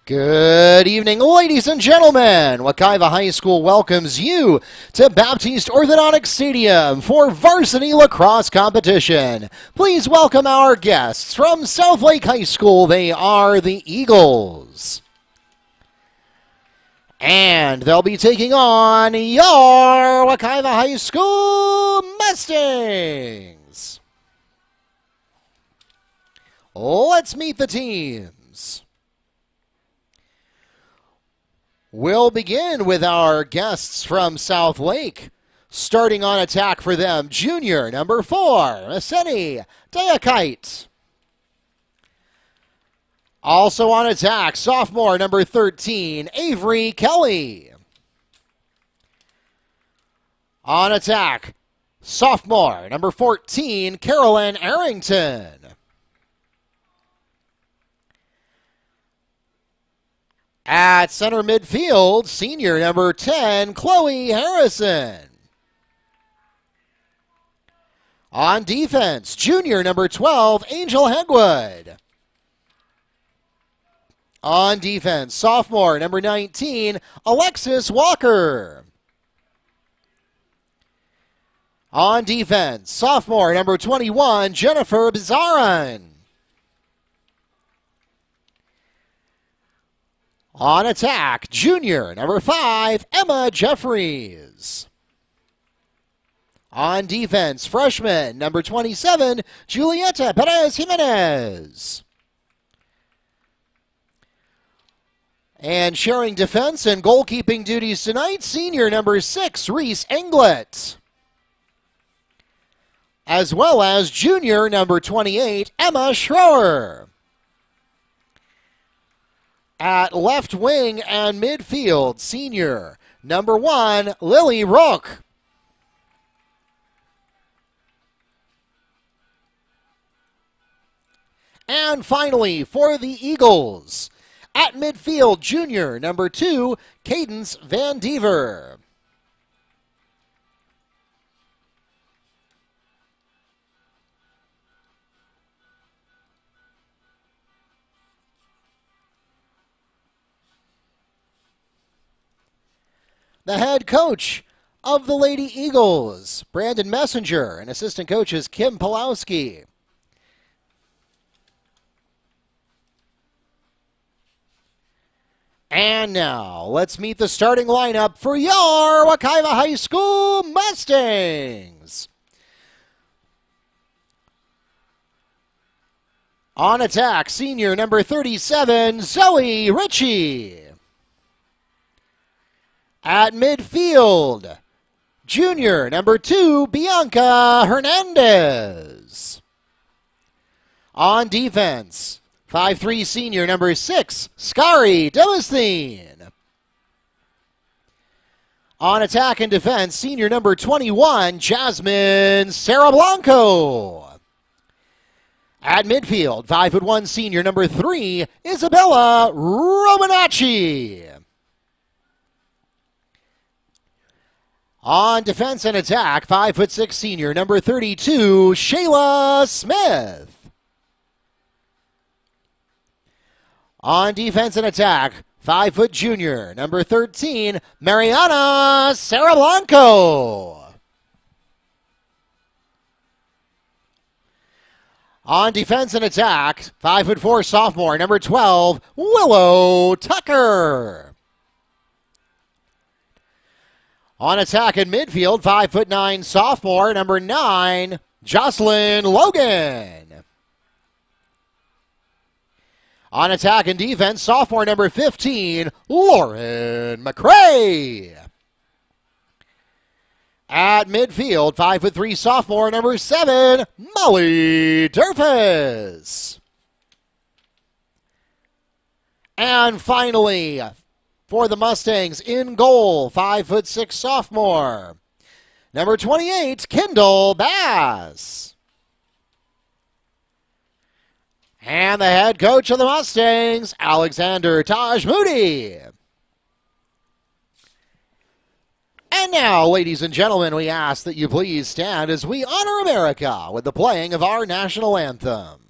Good evening, ladies and gentlemen. Wekiva High School welcomes you to Baptiste Orthodontic Stadium for varsity lacrosse competition. Please welcome our guests from South Lake High School. They are the Eagles. And they'll be taking on your Wekiva High School Mustangs. Let's meet the teams. We'll begin with our guests from South Lake. Starting on attack for them, junior number 4, Aseni Dayakite. Also on attack, sophomore number 13, Avery Kelly. On attack, sophomore number 14, Carolyn Arrington. At center midfield, senior number 10, Chloe Harrison. On defense, junior number 12, Angel Hegwood. On defense, sophomore number 19, Alexis Walker. On defense, sophomore number 21, Jennifer Bizaran. On attack, junior number 5, Emma Jeffries. On defense, freshman number 27, Julieta Perez Jimenez. And sharing defense and goalkeeping duties tonight, senior number 6, Reese Englett. As well as junior number 28, Emma Schroer. At left wing and midfield, senior number 1, Lily Rook. And finally, for the Eagles, at midfield, junior number 2, Cadence Van Dever. The head coach of the Lady Eagles, Brandon Messenger, and assistant coaches Kim Pulowski. And now, let's meet the starting lineup for your Wekiva High School Mustangs. On attack, senior number 37, Zoe Ritchie. At midfield, junior number 2, Bianca Hernandez. On defense, 5'3", senior number 6, Skari Demosthene. On attack and defense, senior number 21, Jasmine Sarablanco. At midfield, 5'1", senior number 3, Isabella Romanacci. On defense and attack, 5'6", senior number 32, Shayla Smith. On defense and attack, 5' junior number 13, Mariana Sarablanco. On defense and attack, 5'4", sophomore number 12, Willow Tucker. On attack in midfield, 5'9", sophomore, number 9, Jocelyn Logan. On attack and defense, sophomore, number 15, Lauren McCray. At midfield, 5'3", sophomore, number 7, Molly Durfus. And finally, for the Mustangs, in goal, 5'6", sophomore, number 28, Kendall Bass. And the head coach of the Mustangs, Alexander Taj Moody. And now, ladies and gentlemen, we ask that you please stand as we honor America with the playing of our national anthem.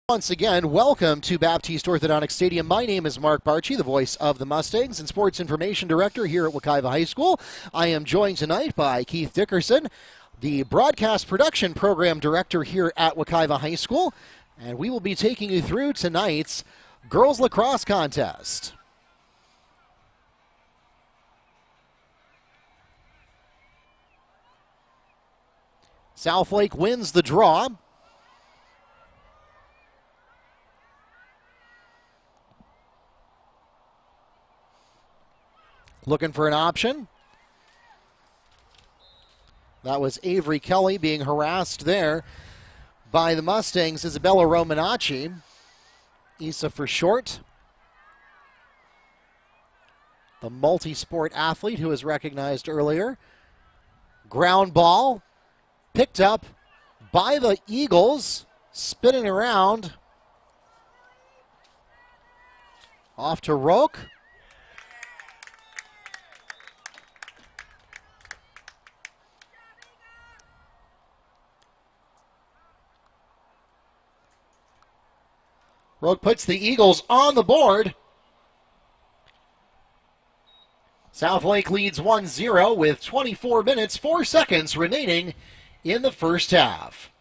Once again, welcome to Baptiste Orthodontic Stadium. My name is Mark Barchi, the voice of the Mustangs and Sports Information Director here at Wekiva High School. I am joined tonight by Keith Dickerson, the Broadcast Production Program Director here at Wekiva High School, and we will be taking you through tonight's girls lacrosse contest. Southlake wins the draw. Looking for an option. That was Avery Kelly being harassed there by the Mustangs. Isabella Romanacci. Issa for short. The multi-sport athlete who was recognized earlier. Ground ball picked up by the Eagles. Spinning around. Off to Roque. Roque puts the Eagles on the board. Southlake leads 1-0 with 24 minutes, 4 seconds remaining in the first half.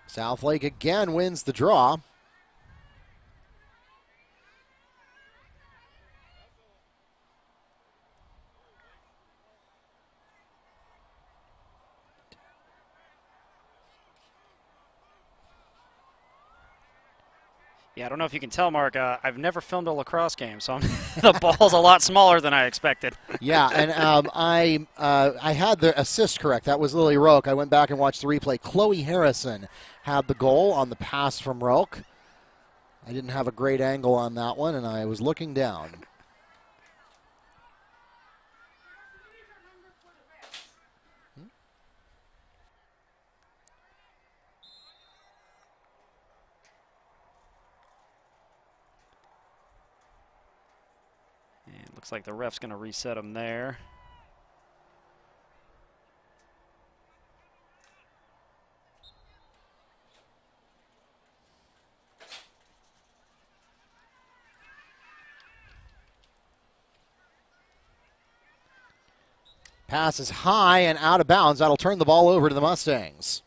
Southlake again wins the draw. Yeah, I don't know if you can tell, Mark. I've never filmed a lacrosse game, so the ball's a lot smaller than I expected. Yeah, and I had the assist correct. That was Lily Roque. I went back and watched the replay. Chloe Harrison had the goal on the pass from Roque. I didn't have a great angle on that one, and I was looking down. And looks like the ref's going to reset him there. Pass is high and out of bounds. That'll turn the ball over to the Mustangs.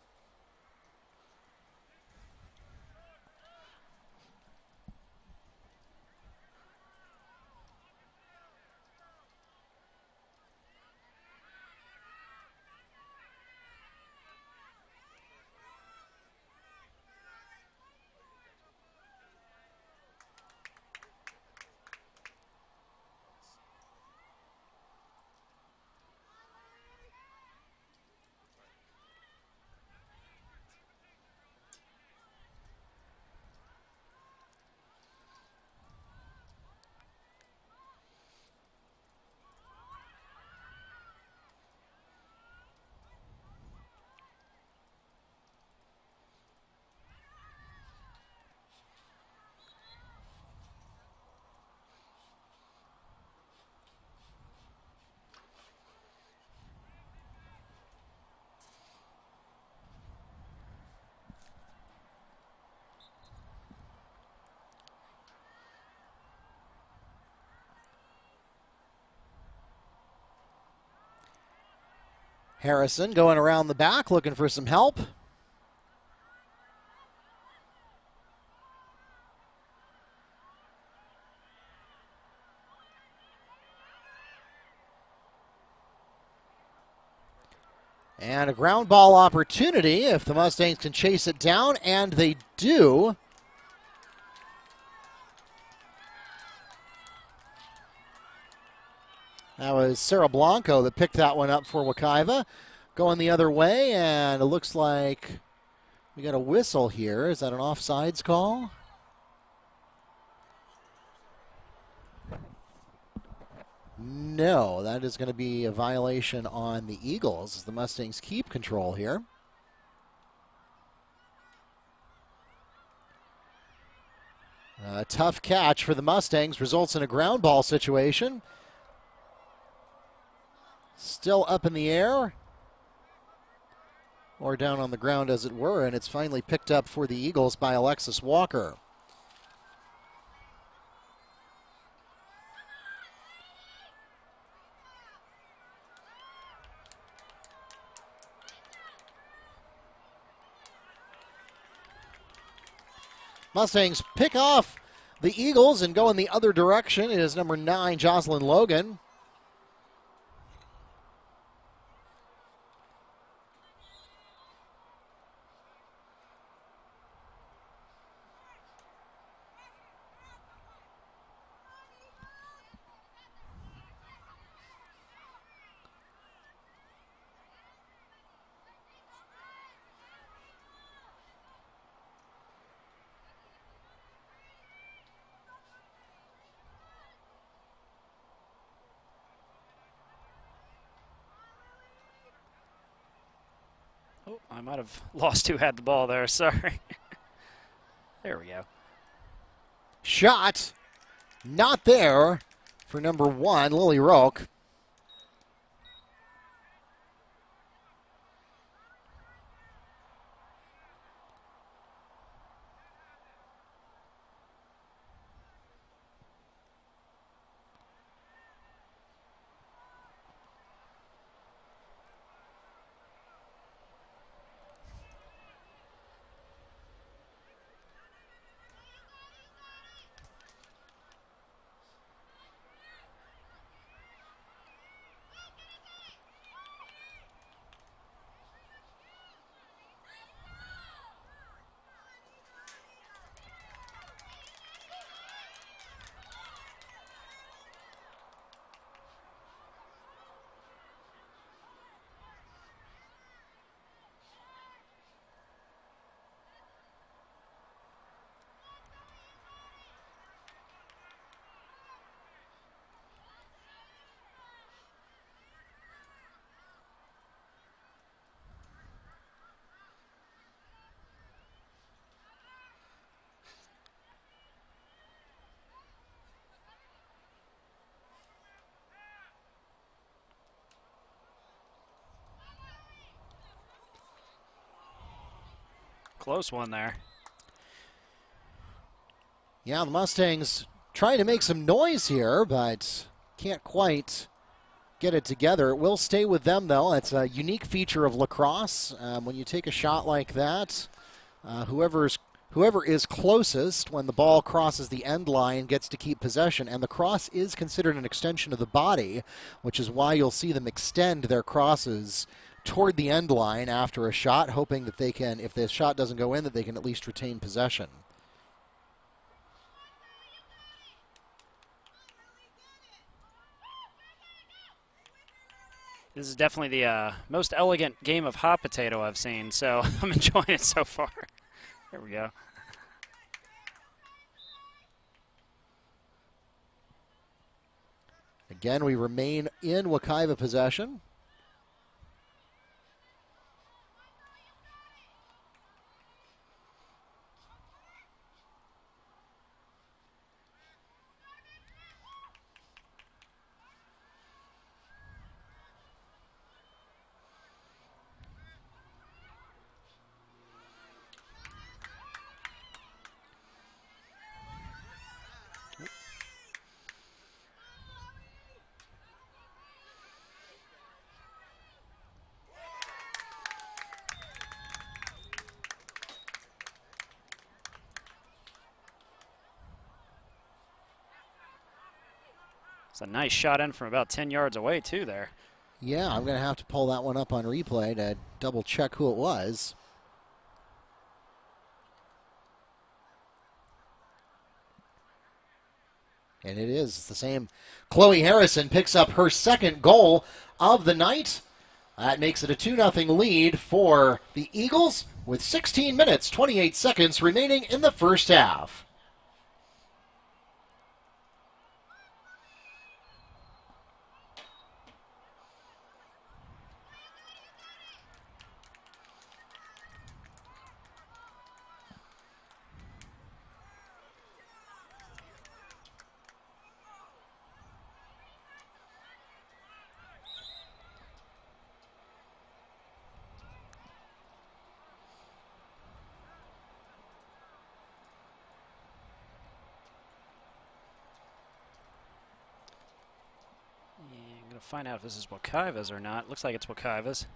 Harrison going around the back looking for some help. And a ground ball opportunity if the Mustangs can chase it down, and they do. That was Sarah Blanco that picked that one up for Wekiva. Going the other way, and it looks like we got a whistle here. Is that an offsides call? No, that is going to be a violation on the Eagles as the Mustangs keep control here. A tough catch for the Mustangs results in a ground ball situation. Still up in the air, or down on the ground as it were, and it's finally picked up for the Eagles by Alexis Walker. Mustangs pick off the Eagles and go in the other direction. It is number 9, Jocelyn Logan. Oh, I might have lost who had the ball there. Sorry. There we go. Shot not there for number 1, Lily Roque. Close one there. Yeah, the Mustangs trying to make some noise here, but can't quite get it together. It will stay with them, though. It's a unique feature of lacrosse. When you take a shot like that, whoever is closest when the ball crosses the end line gets to keep possession. And the cross is considered an extension of the body, which is why you'll see them extend their crosses toward the end line after a shot, hoping that they can, if the shot doesn't go in, that they can at least retain possession. This is definitely the most elegant game of hot potato I've seen, so I'm enjoying it so far. There we go. Again, we remain in Wekiva possession. It's a nice shot in from about 10 yards away, too, there. Yeah, I'm going to have to pull that one up on replay to double check who it was. And it is. It's the same. Chloe Harrison picks up her second goal of the night. That makes it a 2-0 lead for the Eagles with 16 minutes, 28 seconds remaining in the first half. find out if this is Wekiva's or not. Looks like it's Wekiva's.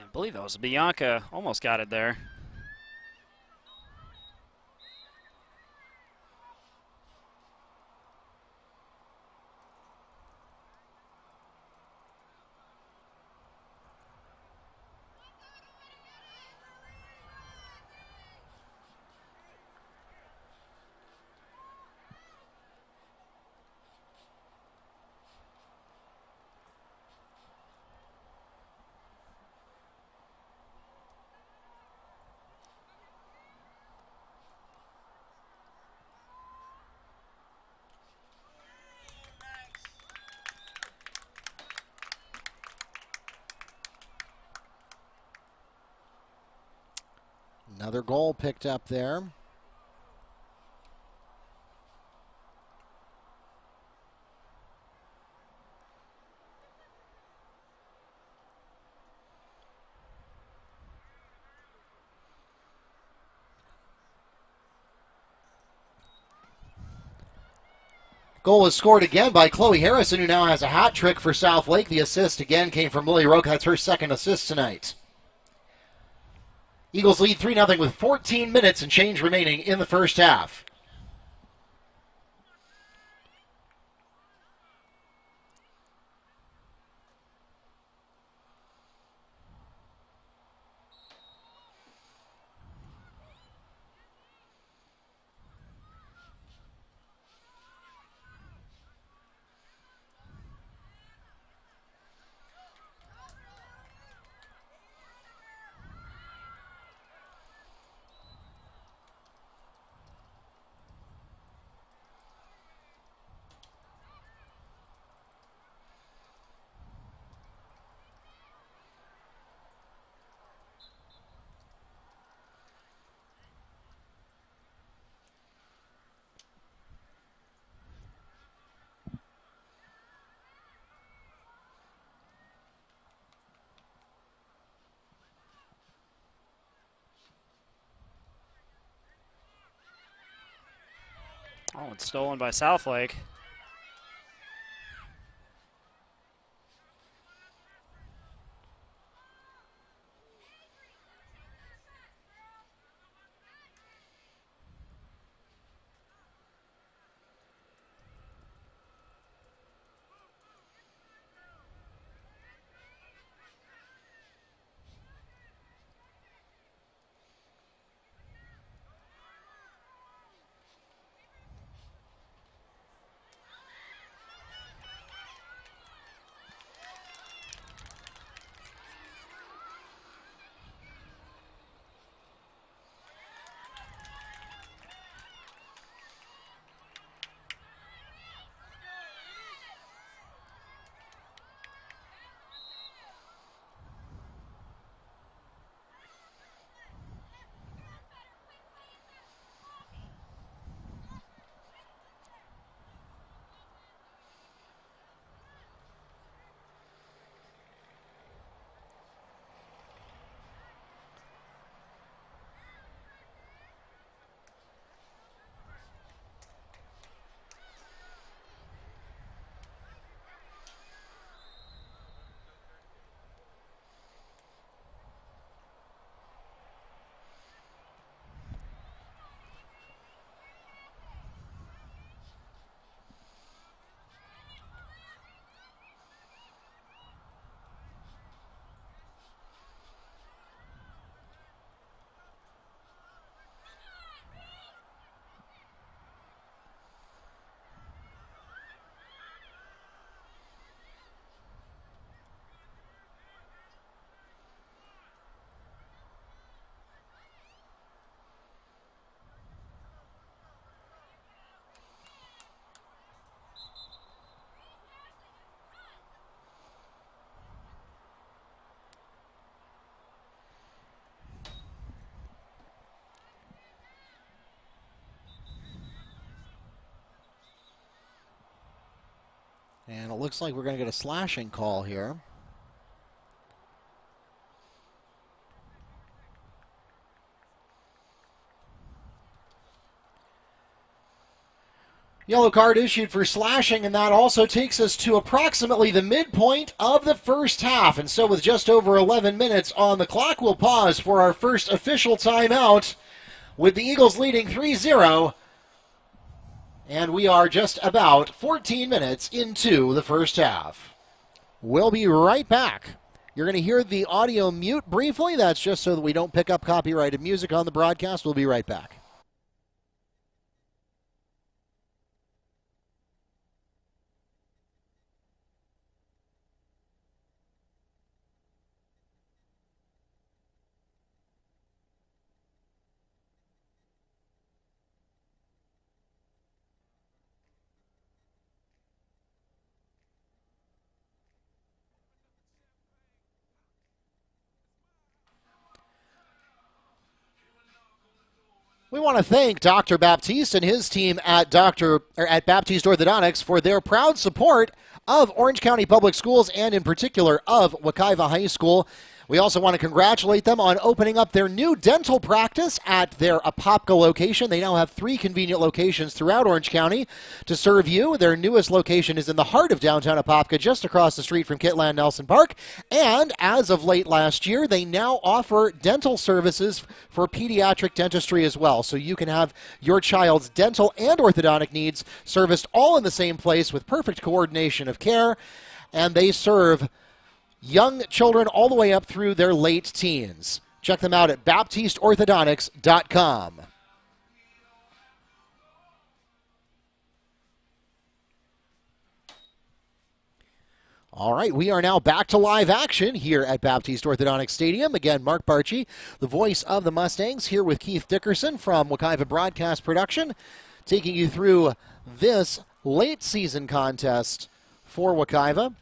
I believe that was Bianca. Almost got it there. Another goal picked up there. Goal was scored again by Chloe Harrison, who now has a hat trick for South Lake. The assist again came from Lily Roque. That's her second assist tonight. Eagles lead 3-0 with 14 minutes and change remaining in the first half. Oh, it's stolen by South Lake. And it looks like we're going to get a slashing call here. Yellow card issued for slashing, and that also takes us to approximately the midpoint of the first half. And so with just over 11 minutes on the clock, we'll pause for our first official timeout with the Eagles leading 3-0. And we are just about 14 minutes into the first half. We'll be right back. You're going to hear the audio mute briefly. That's just so that we don't pick up copyrighted music on the broadcast. We'll be right back. We want to thank Dr. Baptiste and his team at Baptiste Orthodontics for their proud support of Orange County Public Schools and in particular of Wekiva High School. We also want to congratulate them on opening up their new dental practice at their Apopka location. They now have 3 convenient locations throughout Orange County to serve you. Their newest location is in the heart of downtown Apopka, just across the street from Kitland Nelson Park. And as of late last year, they now offer dental services for pediatric dentistry as well. So you can have your child's dental and orthodontic needs serviced all in the same place with perfect coordination of care. And they serve young children all the way up through their late teens. Check them out at BaptisteOrthodontics.com. All right, we are now back to live action here at Baptiste Orthodontic Stadium. Again, Mark Barchi, the voice of the Mustangs, here with Keith Dickerson from Wekiva Broadcast Production, taking you through this late season contest for Wekiva.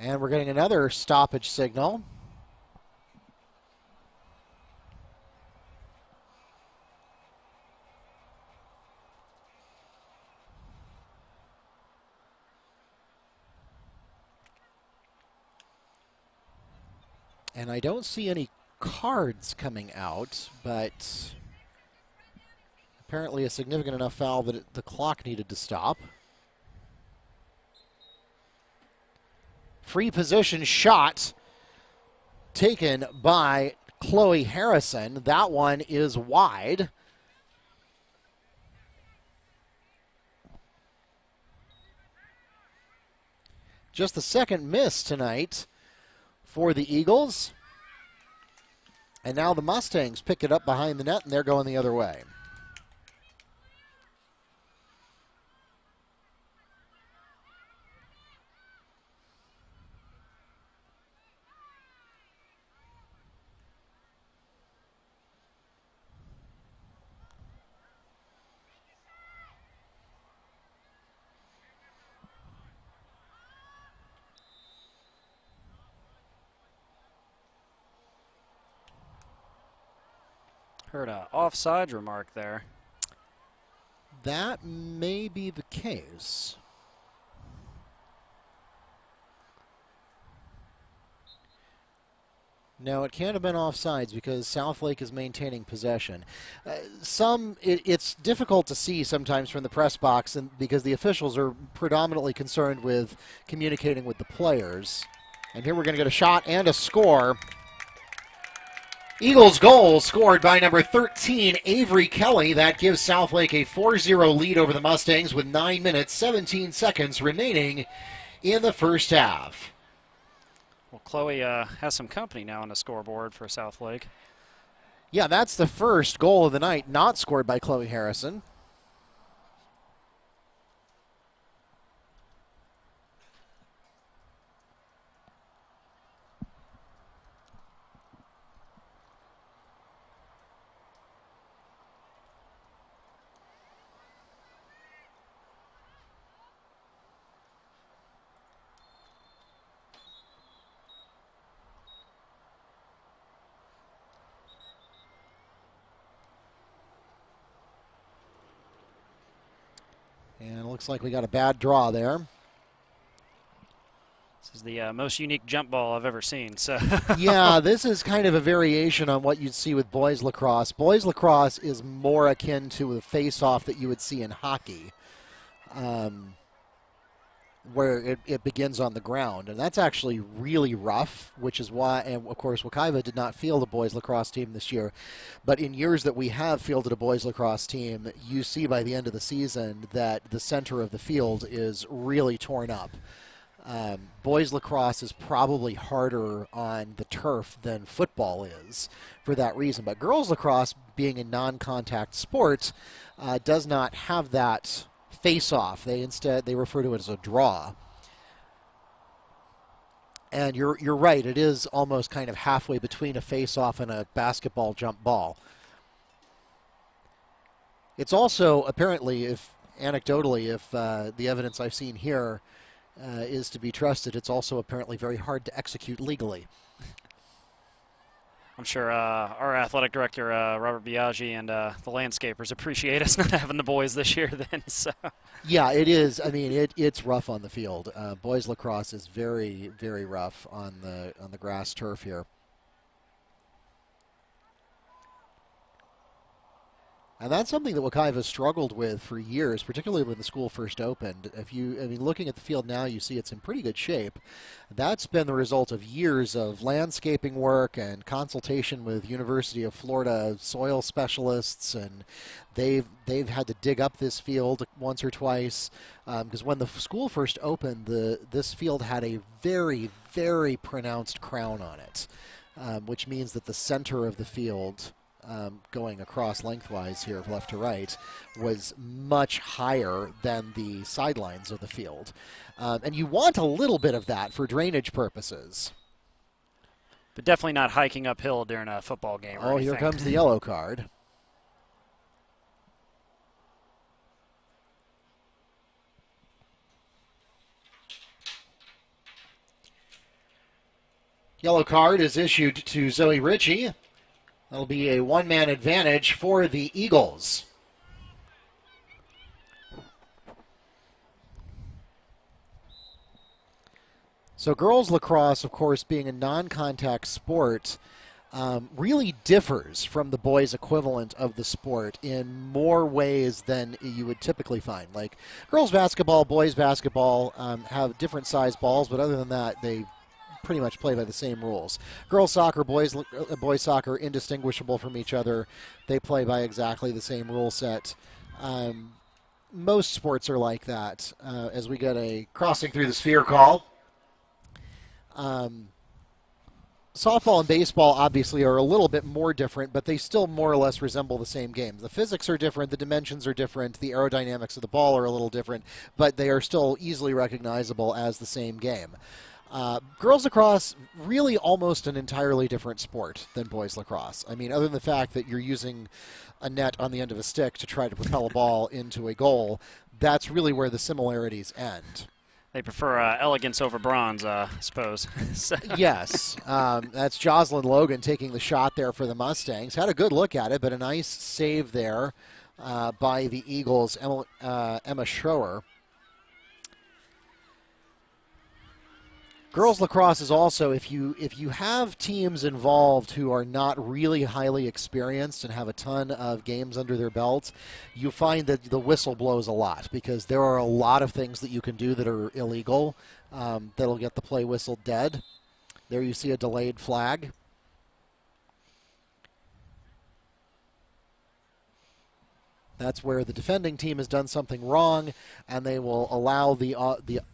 And we're getting another stoppage signal. And I don't see any cards coming out, but apparently a significant enough foul that the clock needed to stop. Free position shot taken by Chloe Harrison. That one is wide. Just the second miss tonight for the Eagles. And now the Mustangs pick it up behind the net, and they're going the other way. Heard a offside remark there. That may be the case. No, it can't have been offsides because Southlake is maintaining possession. It's difficult to see sometimes from the press box because the officials are predominantly concerned with communicating with the players. And here we're going to get a shot and a score. Eagles goal scored by number 13, Avery Kelly. That gives Southlake a 4-0 lead over the Mustangs with 9 minutes, 17 seconds remaining in the first half. Well, Chloe has some company now on the scoreboard for Southlake. Yeah, that's the first goal of the night not scored by Chloe Harrison. And it looks like we got a bad draw there. This is the most unique jump ball I've ever seen. So yeah, this is kind of a variation on what you'd see with boys lacrosse. Boys lacrosse is more akin to the face-off that you would see in hockey, where it begins on the ground. And that's actually really rough, which is why, and of course, Wekiva did not field a boys lacrosse team this year. But in years that we have fielded a boys lacrosse team, you see by the end of the season that the center of the field is really torn up. Boys lacrosse is probably harder on the turf than football is for that reason. But girls lacrosse, being a non-contact sport, does not have that face-off. They refer to it as a draw. And you're right. It is almost kind of halfway between a face-off and a basketball jump ball. It's also apparently, anecdotally, if the evidence I've seen here is to be trusted, it's also apparently very hard to execute legally. I'm sure our athletic director, Robert Biaggi, and the landscapers appreciate us not having the boys this year then. So. Yeah, it is. I mean, it's rough on the field. Boys lacrosse is very, very rough on the grass turf here. And that's something that Wekiva struggled with for years, particularly when the school first opened. Looking at the field now, you see it's in pretty good shape. That's been the result of years of landscaping work and consultation with University of Florida soil specialists, and they've had to dig up this field once or twice because when the school first opened, this field had a very, very pronounced crown on it, which means that the center of the field, going across lengthwise here, left to right, was much higher than the sidelines of the field. And you want a little bit of that for drainage purposes. But definitely not hiking uphill during a football game or anything. Here comes the yellow card. Yellow card is issued to Zoe Ritchie. That'll be a one-man advantage for the Eagles. So girls lacrosse, of course, being a non-contact sport, really differs from the boys' equivalent of the sport in more ways than you would typically find. Like girls basketball, boys basketball have different size balls, but other than that, they pretty much play by the same rules. Girls soccer, boys soccer, indistinguishable from each other. They play by exactly the same rule set. Most sports are like that. As we get a crossing through the sphere call. Softball and baseball obviously are a little bit more different, but they still more or less resemble the same game. The physics are different, the dimensions are different, the aerodynamics of the ball are a little different, but they are still easily recognizable as the same game. Girls lacrosse, really almost an entirely different sport than boys lacrosse. I mean, other than the fact that you're using a net on the end of a stick to try to propel a ball into a goal, that's really where the similarities end. They prefer elegance over bronze, I suppose. Yes. That's Jocelyn Logan taking the shot there for the Mustangs. Had a good look at it, but a nice save there by the Eagles' Emma Schroer. Girls lacrosse is also, if you have teams involved who are not really highly experienced and have a ton of games under their belts, you find that the whistle blows a lot because there are a lot of things that you can do that are illegal that'll get the play whistle dead. There you see a delayed flag. That's where the defending team has done something wrong, and they will allow the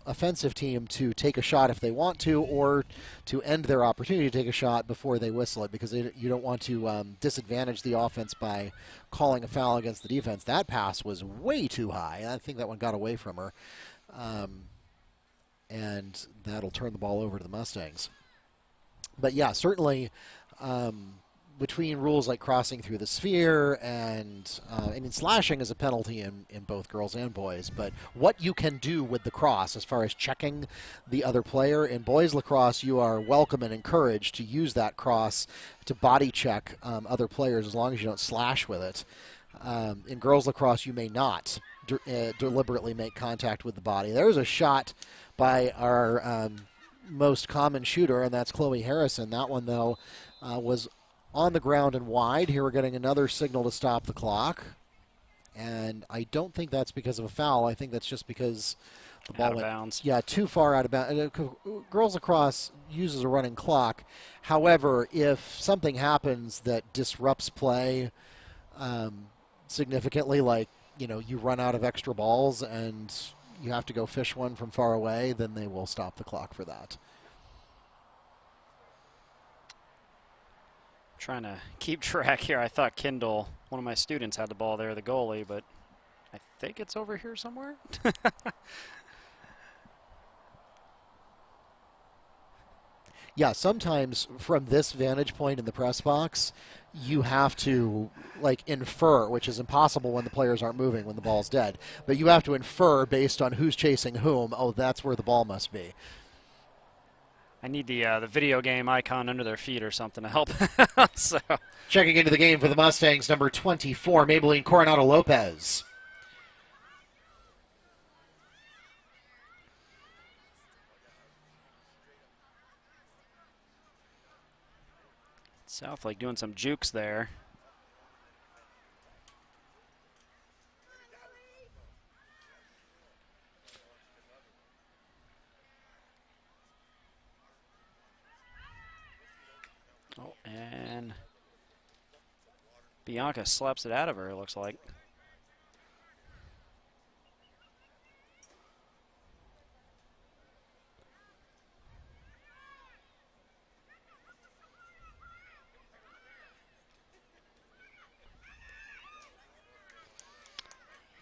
offensive team to take a shot if they want to, or to end their opportunity to take a shot before they whistle it, because you don't want to disadvantage the offense by calling a foul against the defense. That pass was way too high. I think that one got away from her, and that'll turn the ball over to the Mustangs. But yeah, certainly between rules like crossing through the sphere and, slashing is a penalty in both girls and boys, but what you can do with the cross as far as checking the other player, in boys lacrosse, you are welcome and encouraged to use that cross to body check other players as long as you don't slash with it. In girls lacrosse, you may not deliberately make contact with the body. There's a shot by our most common shooter, and that's Chloe Harrison. That one, though, was on the ground and wide. Here we're getting another signal to stop the clock. And I don't think that's because of a foul. I think that's just because the ball went, bounds. Yeah, too far out of bounds. Girls lacrosse uses a running clock. However, if something happens that disrupts play significantly, like, you run out of extra balls and you have to go fish one from far away, then they will stop the clock for that. Trying to keep track here. I thought Kendall, one of my students, had the ball there, the goalie, but I think it's over here somewhere. Yeah, sometimes from this vantage point in the press box, you have to infer, which is impossible when the players aren't moving, when the ball's dead. But you have to infer based on who's chasing whom. Oh, that's where the ball must be. I need the video game icon under their feet or something to help. So. Checking into the game for the Mustangs, number 24, Maybelline Coronado Lopez. Southlake doing some jukes there. Oh, and Bianca slaps it out of her, it looks like.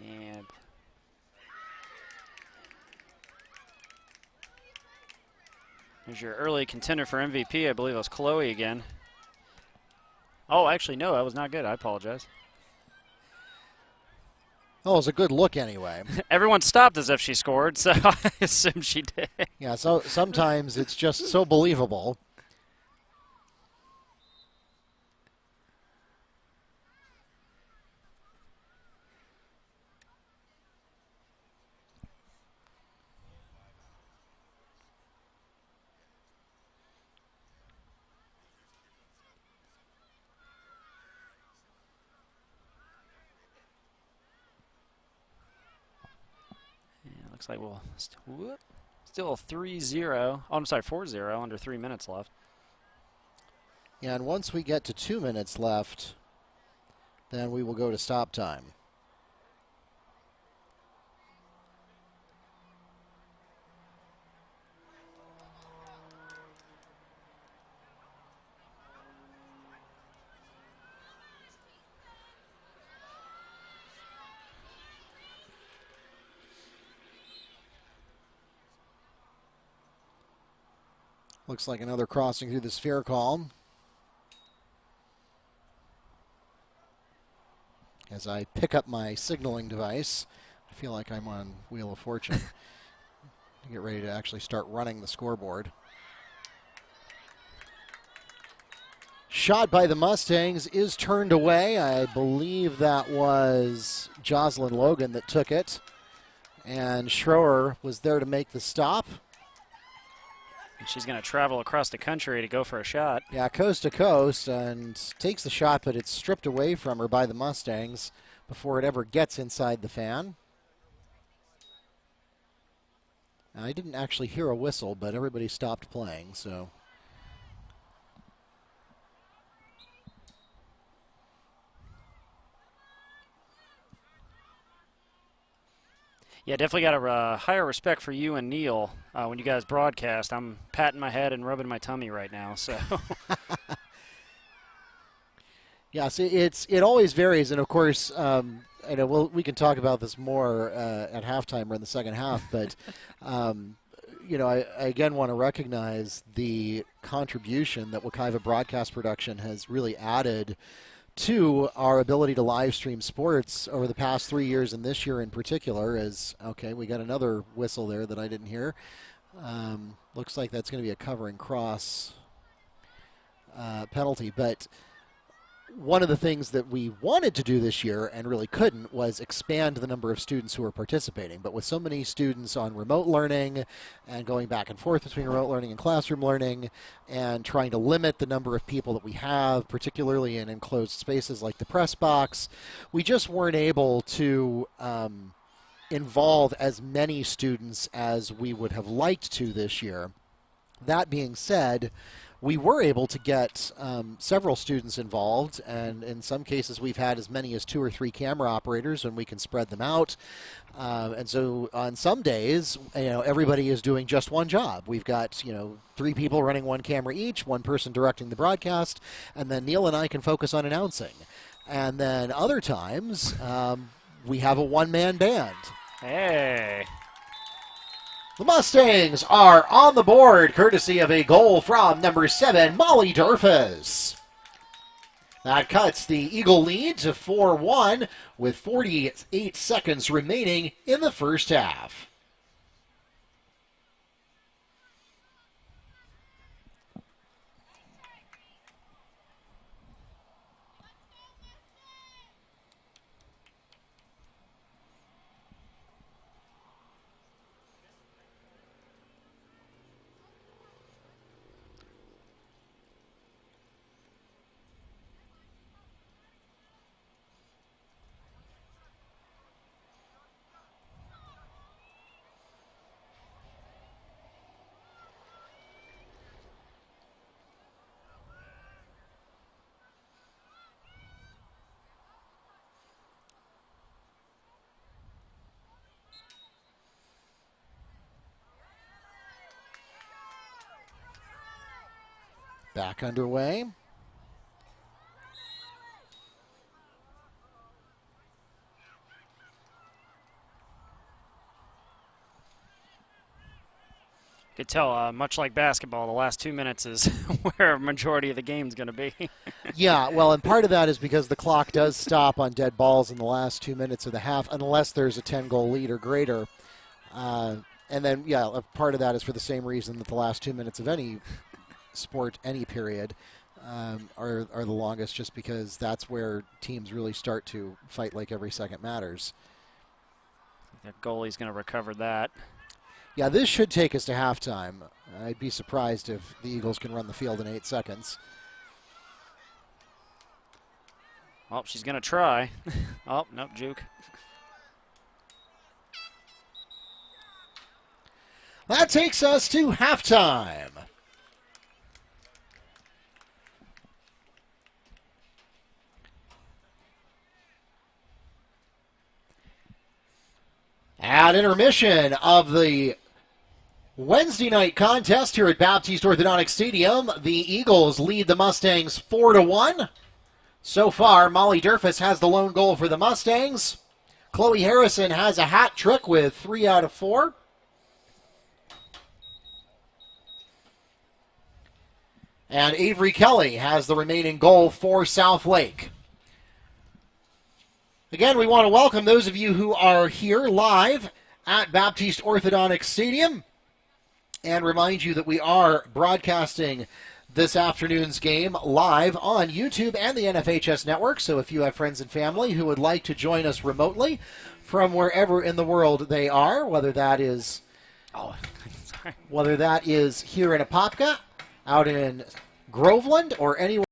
And there's your early contender for MVP. I believe it was Chloe again. Oh, actually, no, that was not good. I apologize. Oh, it was a good look anyway. Everyone stopped as if she scored, so I assume she did. Yeah, so sometimes it's just so believable. Looks like we'll still 3-0. Oh, I'm sorry, 4-0 under 3 minutes left. Yeah, and once we get to 2 minutes left, then we will go to stop time. Looks like another crossing through the sphere call. As I pick up my signaling device, I feel like I'm on Wheel of Fortune to get ready to actually start running the scoreboard. Shot by the Mustangs is turned away. I believe that was Jocelyn Logan that took it. And Schroer was there to make the stop. And she's going to travel across the country to go for a shot. Yeah, coast to coast, and takes the shot, but it's stripped away from her by the Mustangs before it ever gets inside the fan. I didn't actually hear a whistle, but everybody stopped playing, so. Yeah, definitely got a higher respect for you and Neil when you guys broadcast. I'm patting my head and rubbing my tummy right now. So. Yeah, see, it always varies, and of course, we can talk about this more at halftime or in the second half. But I again want to recognize the contribution that Wekiva broadcast production has really added to our ability to live stream sports over the past 3 years, and this year in particular. We got another whistle there that I didn't hear. Looks like that's going to be a covering cross penalty. But one of the things that we wanted to do this year and really couldn't was expand the number of students who are participating. But with so many students on remote learning and going back and forth between remote learning and classroom learning and trying to limit the number of people that we have, particularly in enclosed spaces like the press box, we just weren't able to involve as many students as we would have liked to this year. That being said, we were able to get several students involved, and in some cases we've had as many as 2 or 3 camera operators, and we can spread them out. And so on some days, everybody is doing just one job. We've got 3 people running 1 camera each, 1 person directing the broadcast, and then Neil and I can focus on announcing. And then other times we have a one-man band. Hey. The Mustangs are on the board, courtesy of a goal from number 7, Molly Durfus. That cuts the Eagle lead to 4-1 with 48 seconds remaining in the first half. Back underway. You could tell, much like basketball, the last 2 minutes is where a majority of the game's going to be. Yeah, well, and part of that is because the clock does stop on dead balls in the last 2 minutes of the half, unless there's a 10-goal lead or greater. And then, yeah, part of that is for the same reason that the last 2 minutes of any sport, any period, are the longest, just because that's where teams really start to fight like every second matters. The goalie's going to recover that. Yeah, this should take us to halftime. I'd be surprised if the Eagles can run the field in 8 seconds. Oh, she's going to try. Oh, nope, juke. That takes us to halftime. At intermission of the Wednesday night contest here at Baptiste Orthodontic Stadium, the Eagles lead the Mustangs 4-1. So far, Molly Durfus has the lone goal for the Mustangs. Chloe Harrison has a hat trick with 3 out of 4. And Avery Kelly has the remaining goal for South Lake. Again, we want to welcome those of you who are here live at Baptiste Orthodontic Stadium and remind you that we are broadcasting this afternoon's game live on YouTube and the NFHS network. So if you have friends and family who would like to join us remotely from wherever in the world they are, whether that is here in Apopka, out in Groveland, or anywhere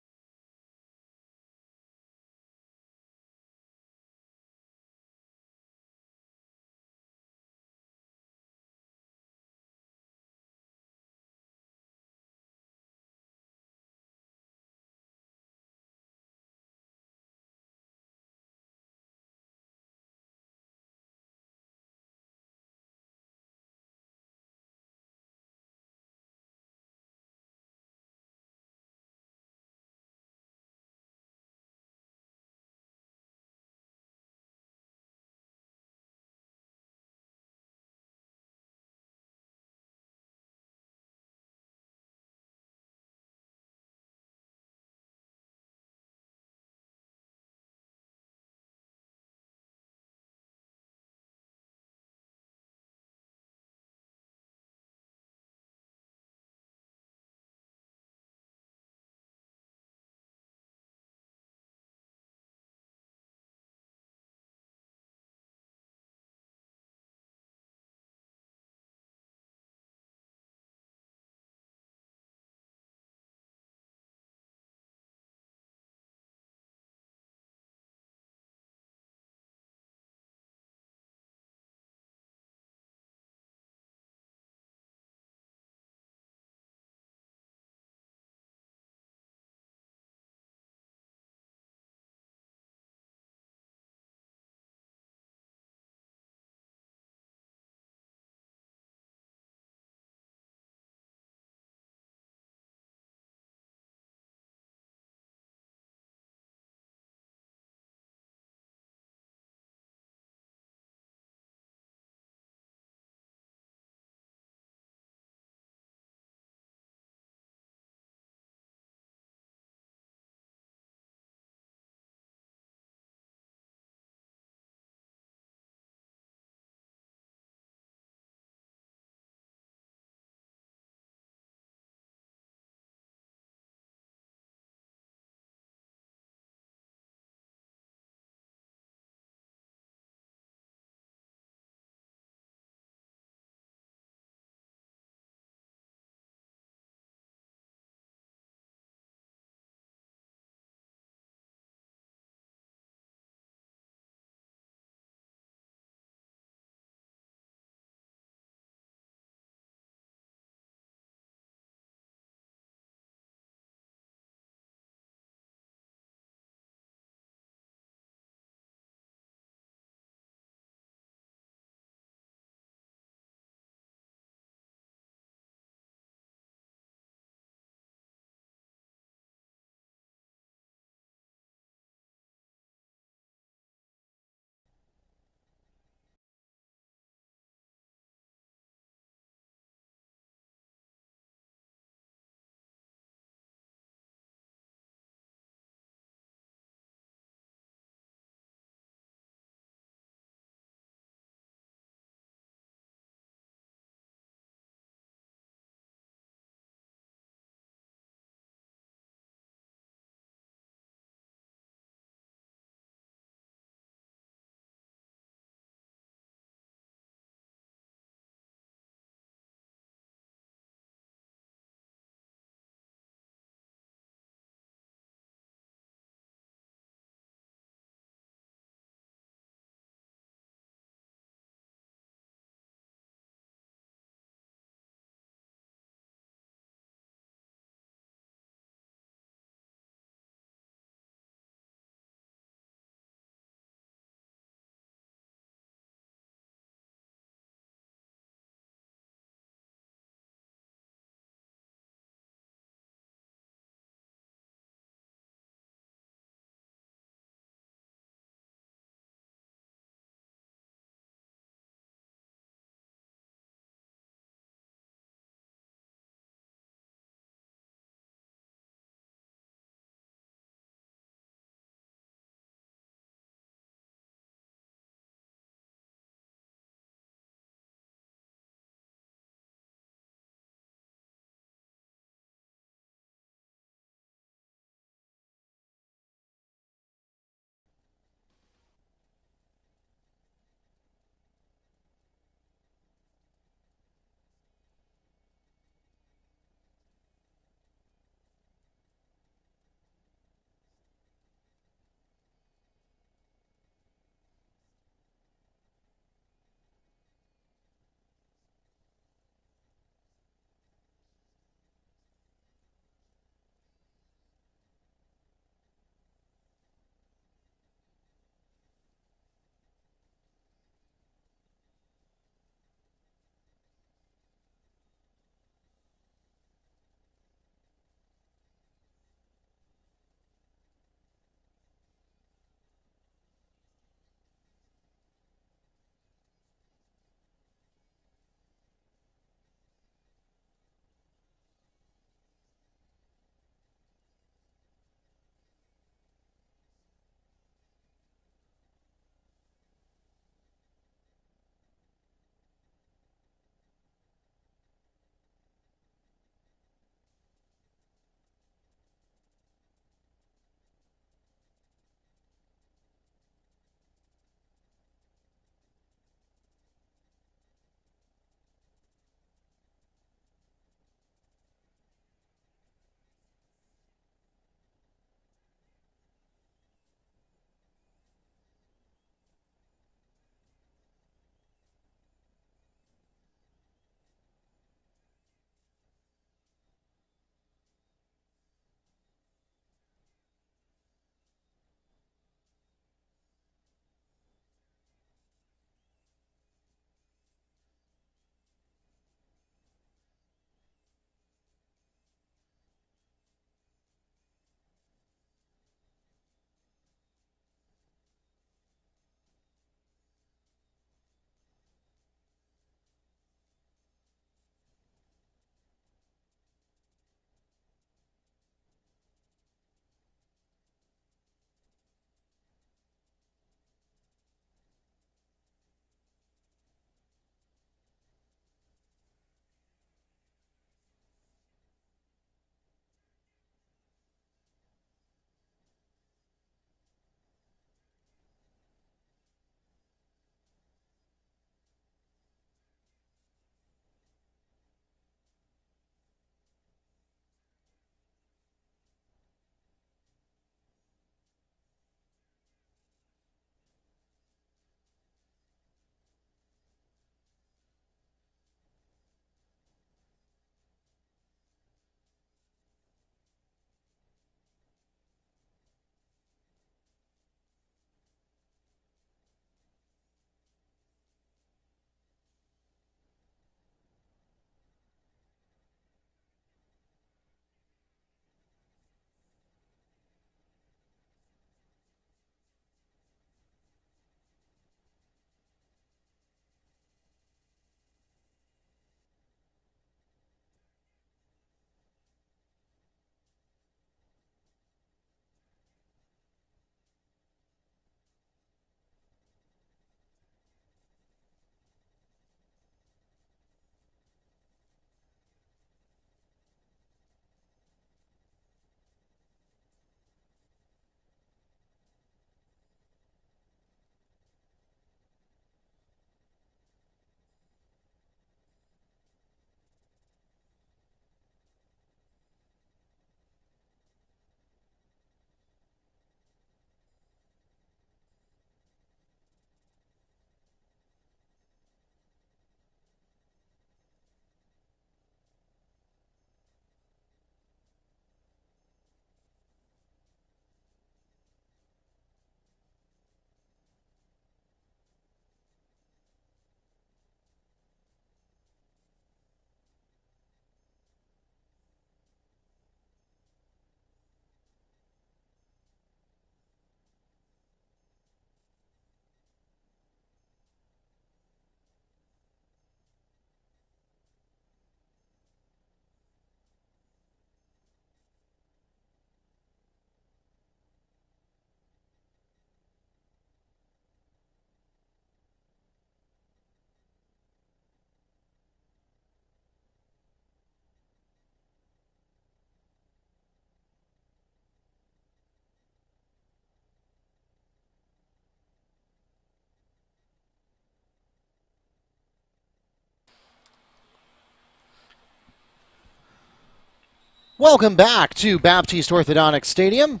Welcome back to Baptiste Orthodontic Stadium.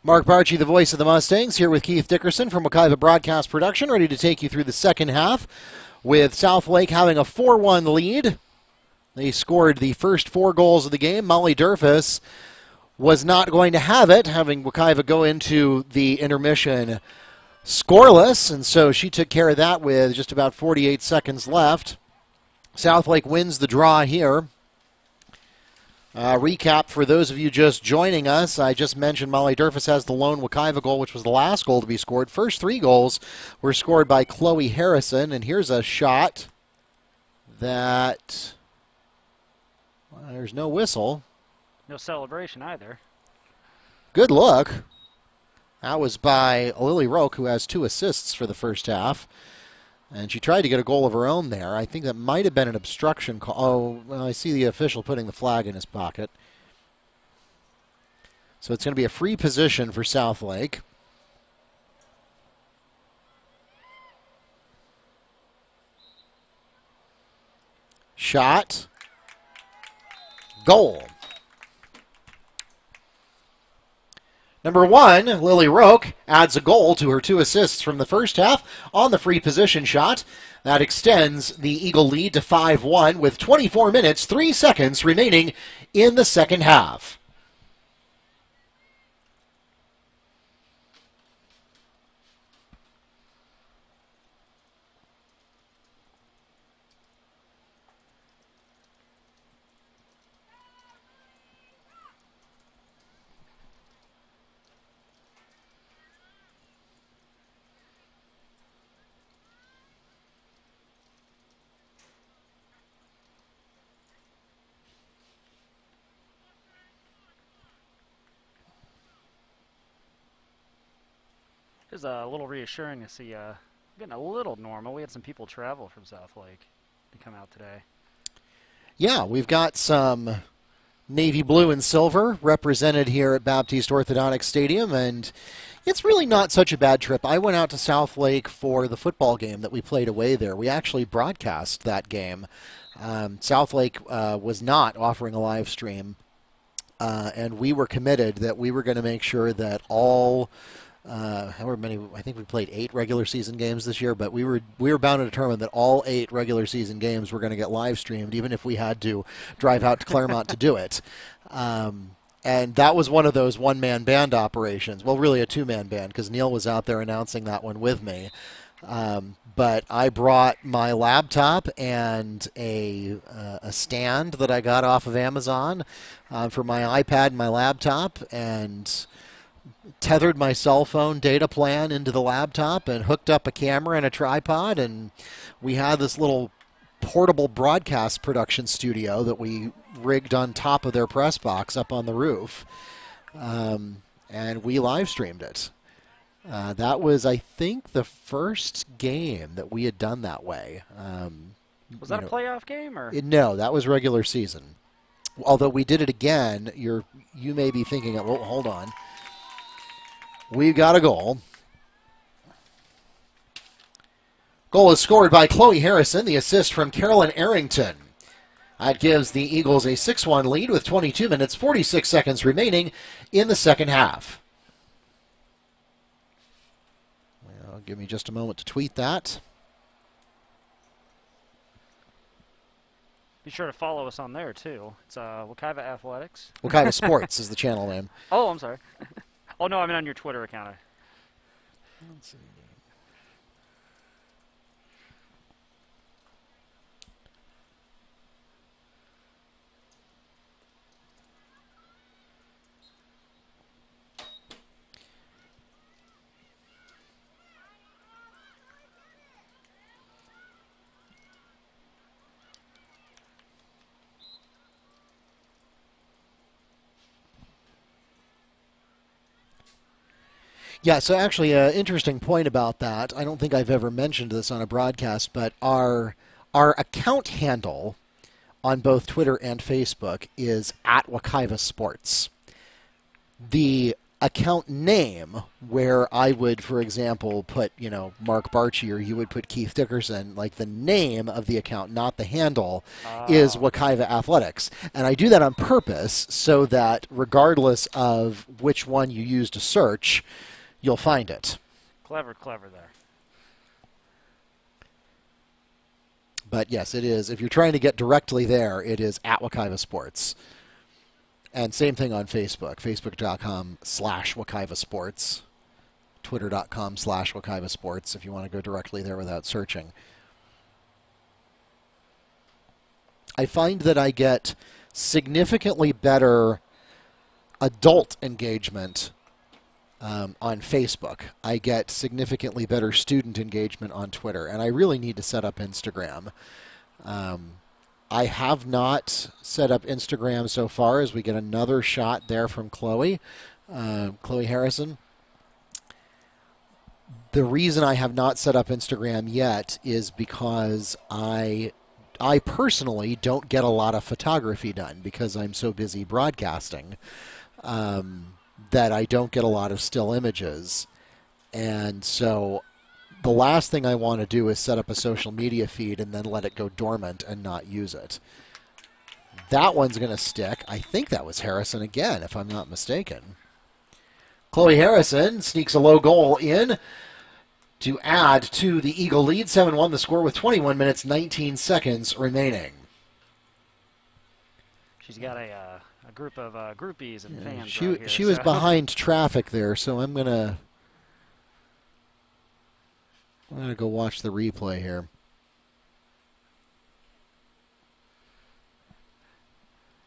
Mark Barchi, the voice of the Mustangs, here with Keith Dickerson from Wekiva Broadcast Production, ready to take you through the second half with Southlake having a 4-1 lead. They scored the first 4 goals of the game. Molly Durfus was not going to have it, having Wekiva go into the intermission scoreless, and so she took care of that with just about 48 seconds left. Southlake wins the draw here. Recap for those of you just joining us. I just mentioned Molly Durfus has the lone Wekiva goal, which was the last goal to be scored. First 3 goals were scored by Chloe Harrison, and here's a shot that there's no whistle. No celebration either. Good look. That was by Lily Roque, who has 2 assists for the first half. And she tried to get a goal of her own there. I think that might have been an obstruction call. Oh, well, I see the official putting the flag in his pocket. So it's going to be a free position for Southlake. Shot. Goal. Number 1, Lily Roque adds a goal to her 2 assists from the first half on the free position shot. That extends the Eagle lead to 5-1 with 24 minutes, 3 seconds remaining in the second half. It was a little reassuring to see getting a little normal. We had some people travel from Southlake to come out today. Yeah, we've got some navy blue and silver represented here at Baptiste Orthodontic Stadium, and it's really not such a bad trip. I went out to Southlake for the football game that we played away there. We actually broadcast that game. Southlake was not offering a live stream, and we were committed that we were going to make sure that all however many, I think we played 8 regular season games this year, but we were bound to determine that all 8 regular season games were going to get live streamed, even if we had to drive out to Claremont to do it. And that was one of those one-man band operations. Well, really a 2-man band, because Neil was out there announcing that one with me. But I brought my laptop and a stand that I got off of Amazon for my iPad and my laptop, and tethered my cell phone data plan into the laptop and hooked up a camera and a tripod, and we had this little portable broadcast production studio that we rigged on top of their press box up on the roof, and we live streamed it. That was, I think, the first game that we had done that way. Was that a playoff game? Or no, that was regular season. Although we did it again, you may be thinking, well, hold on. We got a goal. Goal is scored by Chloe Harrison, the assist from Carolyn Arrington. That gives the Eagles a 6-1 lead with 22 minutes, 46 seconds remaining in the second half. Well, give me just a moment to tweet that. be sure to follow us on there, too. It's Wekiva Athletics. Wekiva Sports is the channel name. Oh, I'm sorry. Oh, no, I mean on your Twitter account. Let's see. Yeah, so actually an interesting point about that. I don't think I've ever mentioned this on a broadcast, but our account handle on both Twitter and Facebook is @Wekiva Sports. The account name where I would, for example, put, Mark Barchi, or you would put Keith Dickerson, like the name of the account, not the handle, is Wekiva Athletics. And I do that on purpose so that regardless of which one you use to search, you'll find it. Clever there. But yes, it is. If you're trying to get directly there, it is at Wekiva Sports. And same thing on Facebook, facebook.com/Wekiva Sports, twitter.com/Wekiva Sports, if you want to go directly there without searching. I find that I get significantly better adult engagement on Facebook. I get significantly better student engagement on Twitter, and I really need to set up Instagram. I have not set up Instagram so far, as we get another shot there from Chloe Harrison. The reason I have not set up Instagram yet is because I personally don't get a lot of photography done because I'm so busy broadcasting that I don't get a lot of still images. And so the last thing I want to do is set up a social media feed and then let it go dormant and not use it. That one's going to stick. I think that was Harrison again, if I'm not mistaken. Chloe Harrison sneaks a low goal in to add to the Eagle lead. 7-1 the score with 21 minutes, 19 seconds remaining. She's got a group of groupies and fans She right here, she was behind traffic there, so I'm going to go watch the replay here.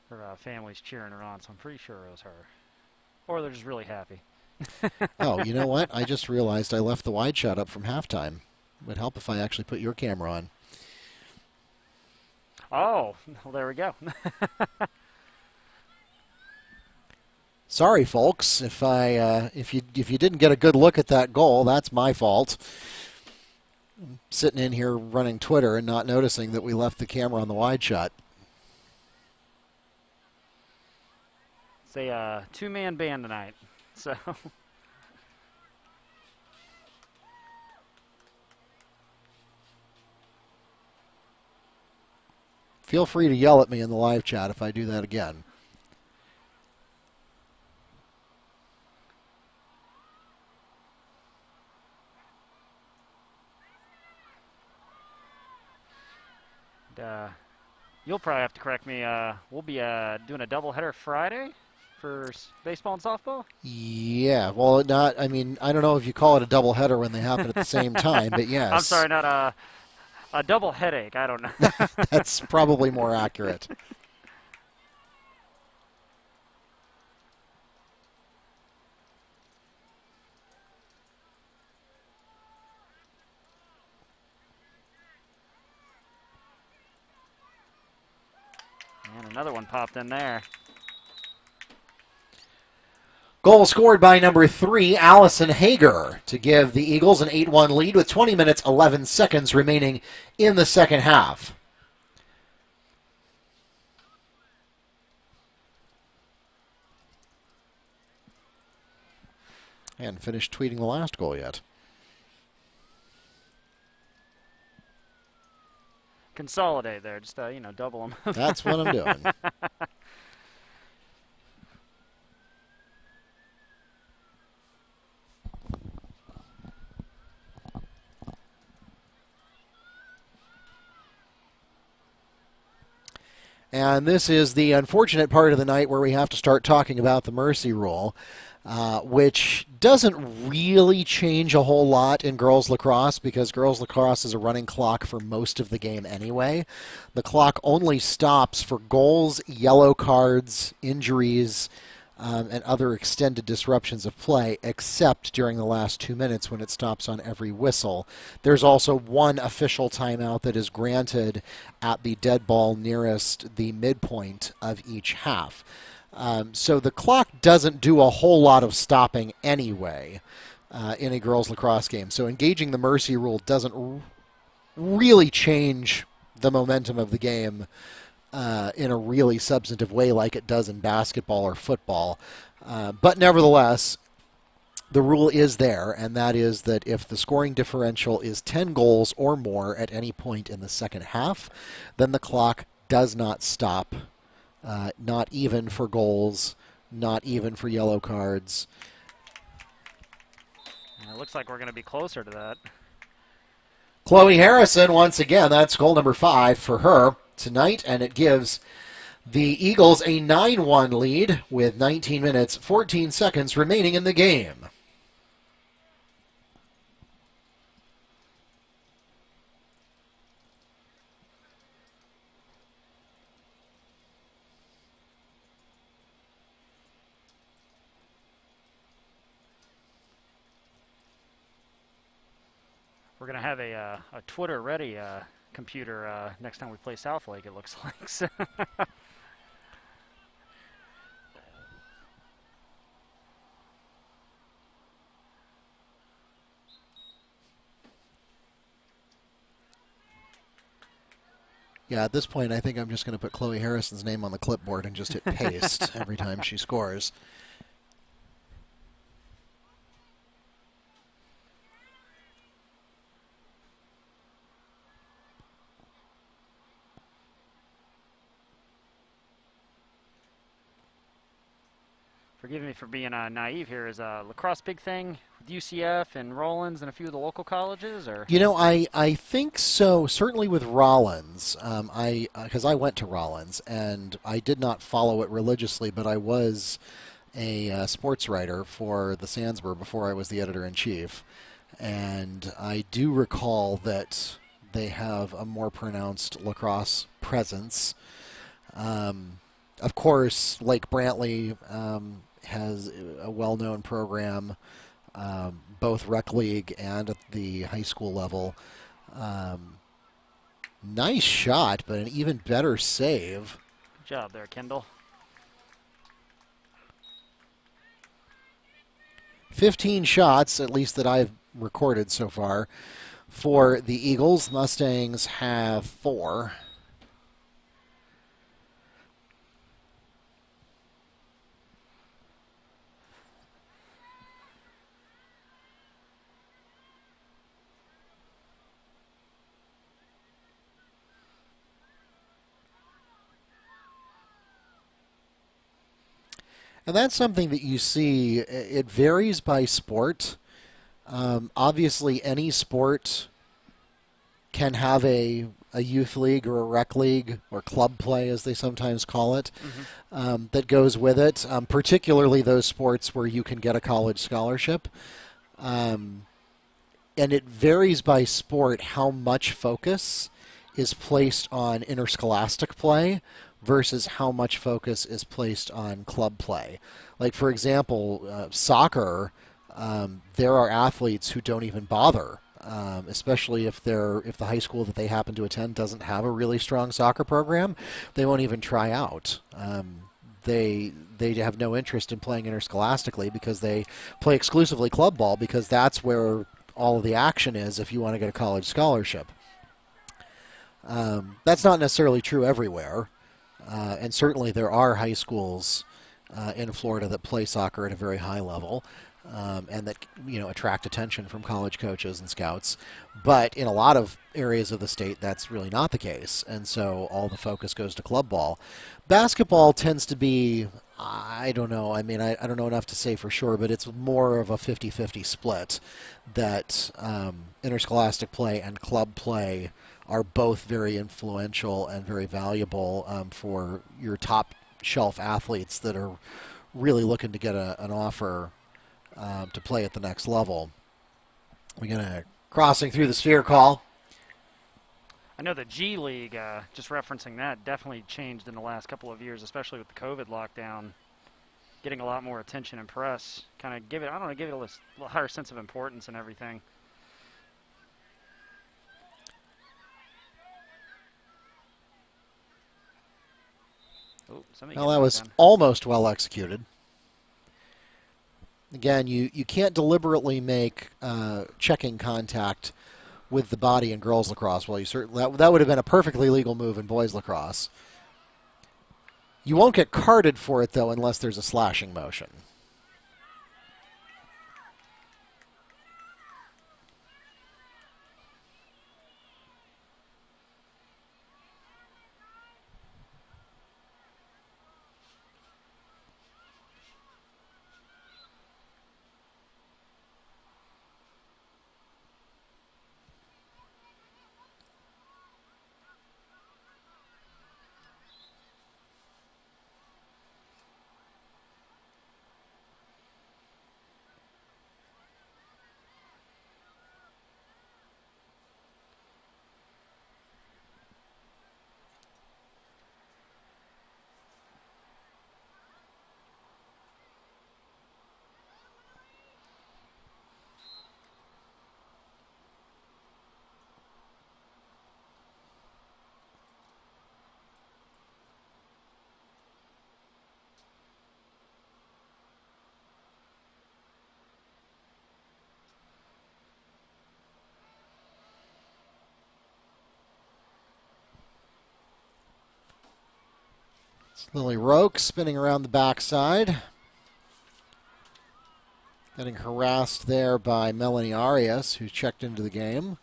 Her family's cheering her on, so I'm pretty sure it was her. Or they're just really happy. Oh, you know what? I just realized I left the wide shot up from halftime. It would help if I actually put your camera on. Oh, well, there we go. Sorry, folks. If you didn't get a good look at that goal, that's my fault. I'm sitting in here running Twitter and not noticing that we left the camera on the wide shot. It's a two-man band tonight, so. Feel free to yell at me in the live chat if I do that again. You'll probably have to correct me. We'll be doing a doubleheader Friday for baseball and softball. Yeah, well, I don't know if you call it a doubleheader when they happen at the same time, but yes. I'm sorry, not a double headache. I don't know. That's probably more accurate. And another one popped in there. Goal scored by number 3, Allison Hager, to give the Eagles an 8-1 lead with 20 minutes, 11 seconds remaining in the second half. And finished tweeting the last goal yet. Consolidate there, just double them. That's what I'm doing. And this is the unfortunate part of the night where we have to start talking about the mercy rule, which doesn't really change a whole lot in girls lacrosse because girls lacrosse is a running clock for most of the game anyway. The clock only stops for goals, yellow cards, injuries, and other extended disruptions of play, except during the last 2 minutes when it stops on every whistle. There's also one official timeout that is granted at the dead ball nearest the midpoint of each half. So the clock doesn't do a whole lot of stopping anyway in a girls lacrosse game. So engaging the mercy rule doesn't really change the momentum of the game in a really substantive way like it does in basketball or football. But nevertheless, the rule is there, and that is that if the scoring differential is 10 goals or more at any point in the second half, then the clock does not stop, not even for goals, not even for yellow cards. It looks like we're going to be closer to that. Chloe Harrison, once again, that's goal number 5 for her tonight, and it gives the Eagles a 9-1 lead with 19 minutes, 14 seconds remaining in the game. We're going to have a Twitter-ready computer next time we play South Lake, it looks like. So yeah, at this point, I think I'm just going to put Chloe Harrison's name on the clipboard and just hit paste every time she scores. forgive me for being naive here. Is lacrosse big thing with UCF and Rollins and a few of the local colleges, or? You know, I think so. Certainly with Rollins, because I went to Rollins and I did not follow it religiously, but I was a sports writer for the Sandsburg before I was the editor-in-chief, and I do recall that they have a more pronounced lacrosse presence. Of course, Lake Brantley has a well-known program, both rec league and at the high school level. Nice shot, but an even better save. Good job there, Kendall. 15 shots, at least that I've recorded so far, for the Eagles. Mustangs have 4. And that's something that you see. It varies by sport. Obviously, any sport can have a youth league or a rec league or club play, as they sometimes call it, that goes with it, particularly those sports where you can get a college scholarship. And it varies by sport how much focus is placed on interscholastic play versus how much focus is placed on club play. Like, for example, soccer, there are athletes who don't even bother, especially if the high school that they happen to attend doesn't have a really strong soccer program. They won't even try out. They have no interest in playing interscholastically because they play exclusively club ball, because that's where all of the action is if you want to get a college scholarship. That's not necessarily true everywhere. And certainly there are high schools in Florida that play soccer at a very high level, and that attract attention from college coaches and scouts. But in a lot of areas of the state, that's really not the case, and so all the focus goes to club ball. Basketball tends to be, I don't know, I mean, I don't know enough to say for sure, but it's more of a 50-50 split, that interscholastic play and club play are both very influential and very valuable for your top shelf athletes that are really looking to get an offer to play at the next level. We're going to crossing through the sphere call. I know the G League, just referencing that, definitely changed in the last couple of years, especially with the COVID lockdown, getting a lot more attention and press. Kind of give it a little higher sense of importance and everything. Well, that was almost well executed. Again, you can't deliberately make checking contact with the body in girls lacrosse. Well, that would have been a perfectly legal move in boys lacrosse. You won't get carded for it, though, unless there's a slashing motion. It's Lily Roke spinning around the backside. Getting harassed there by Melanie Arias, who checked into the game.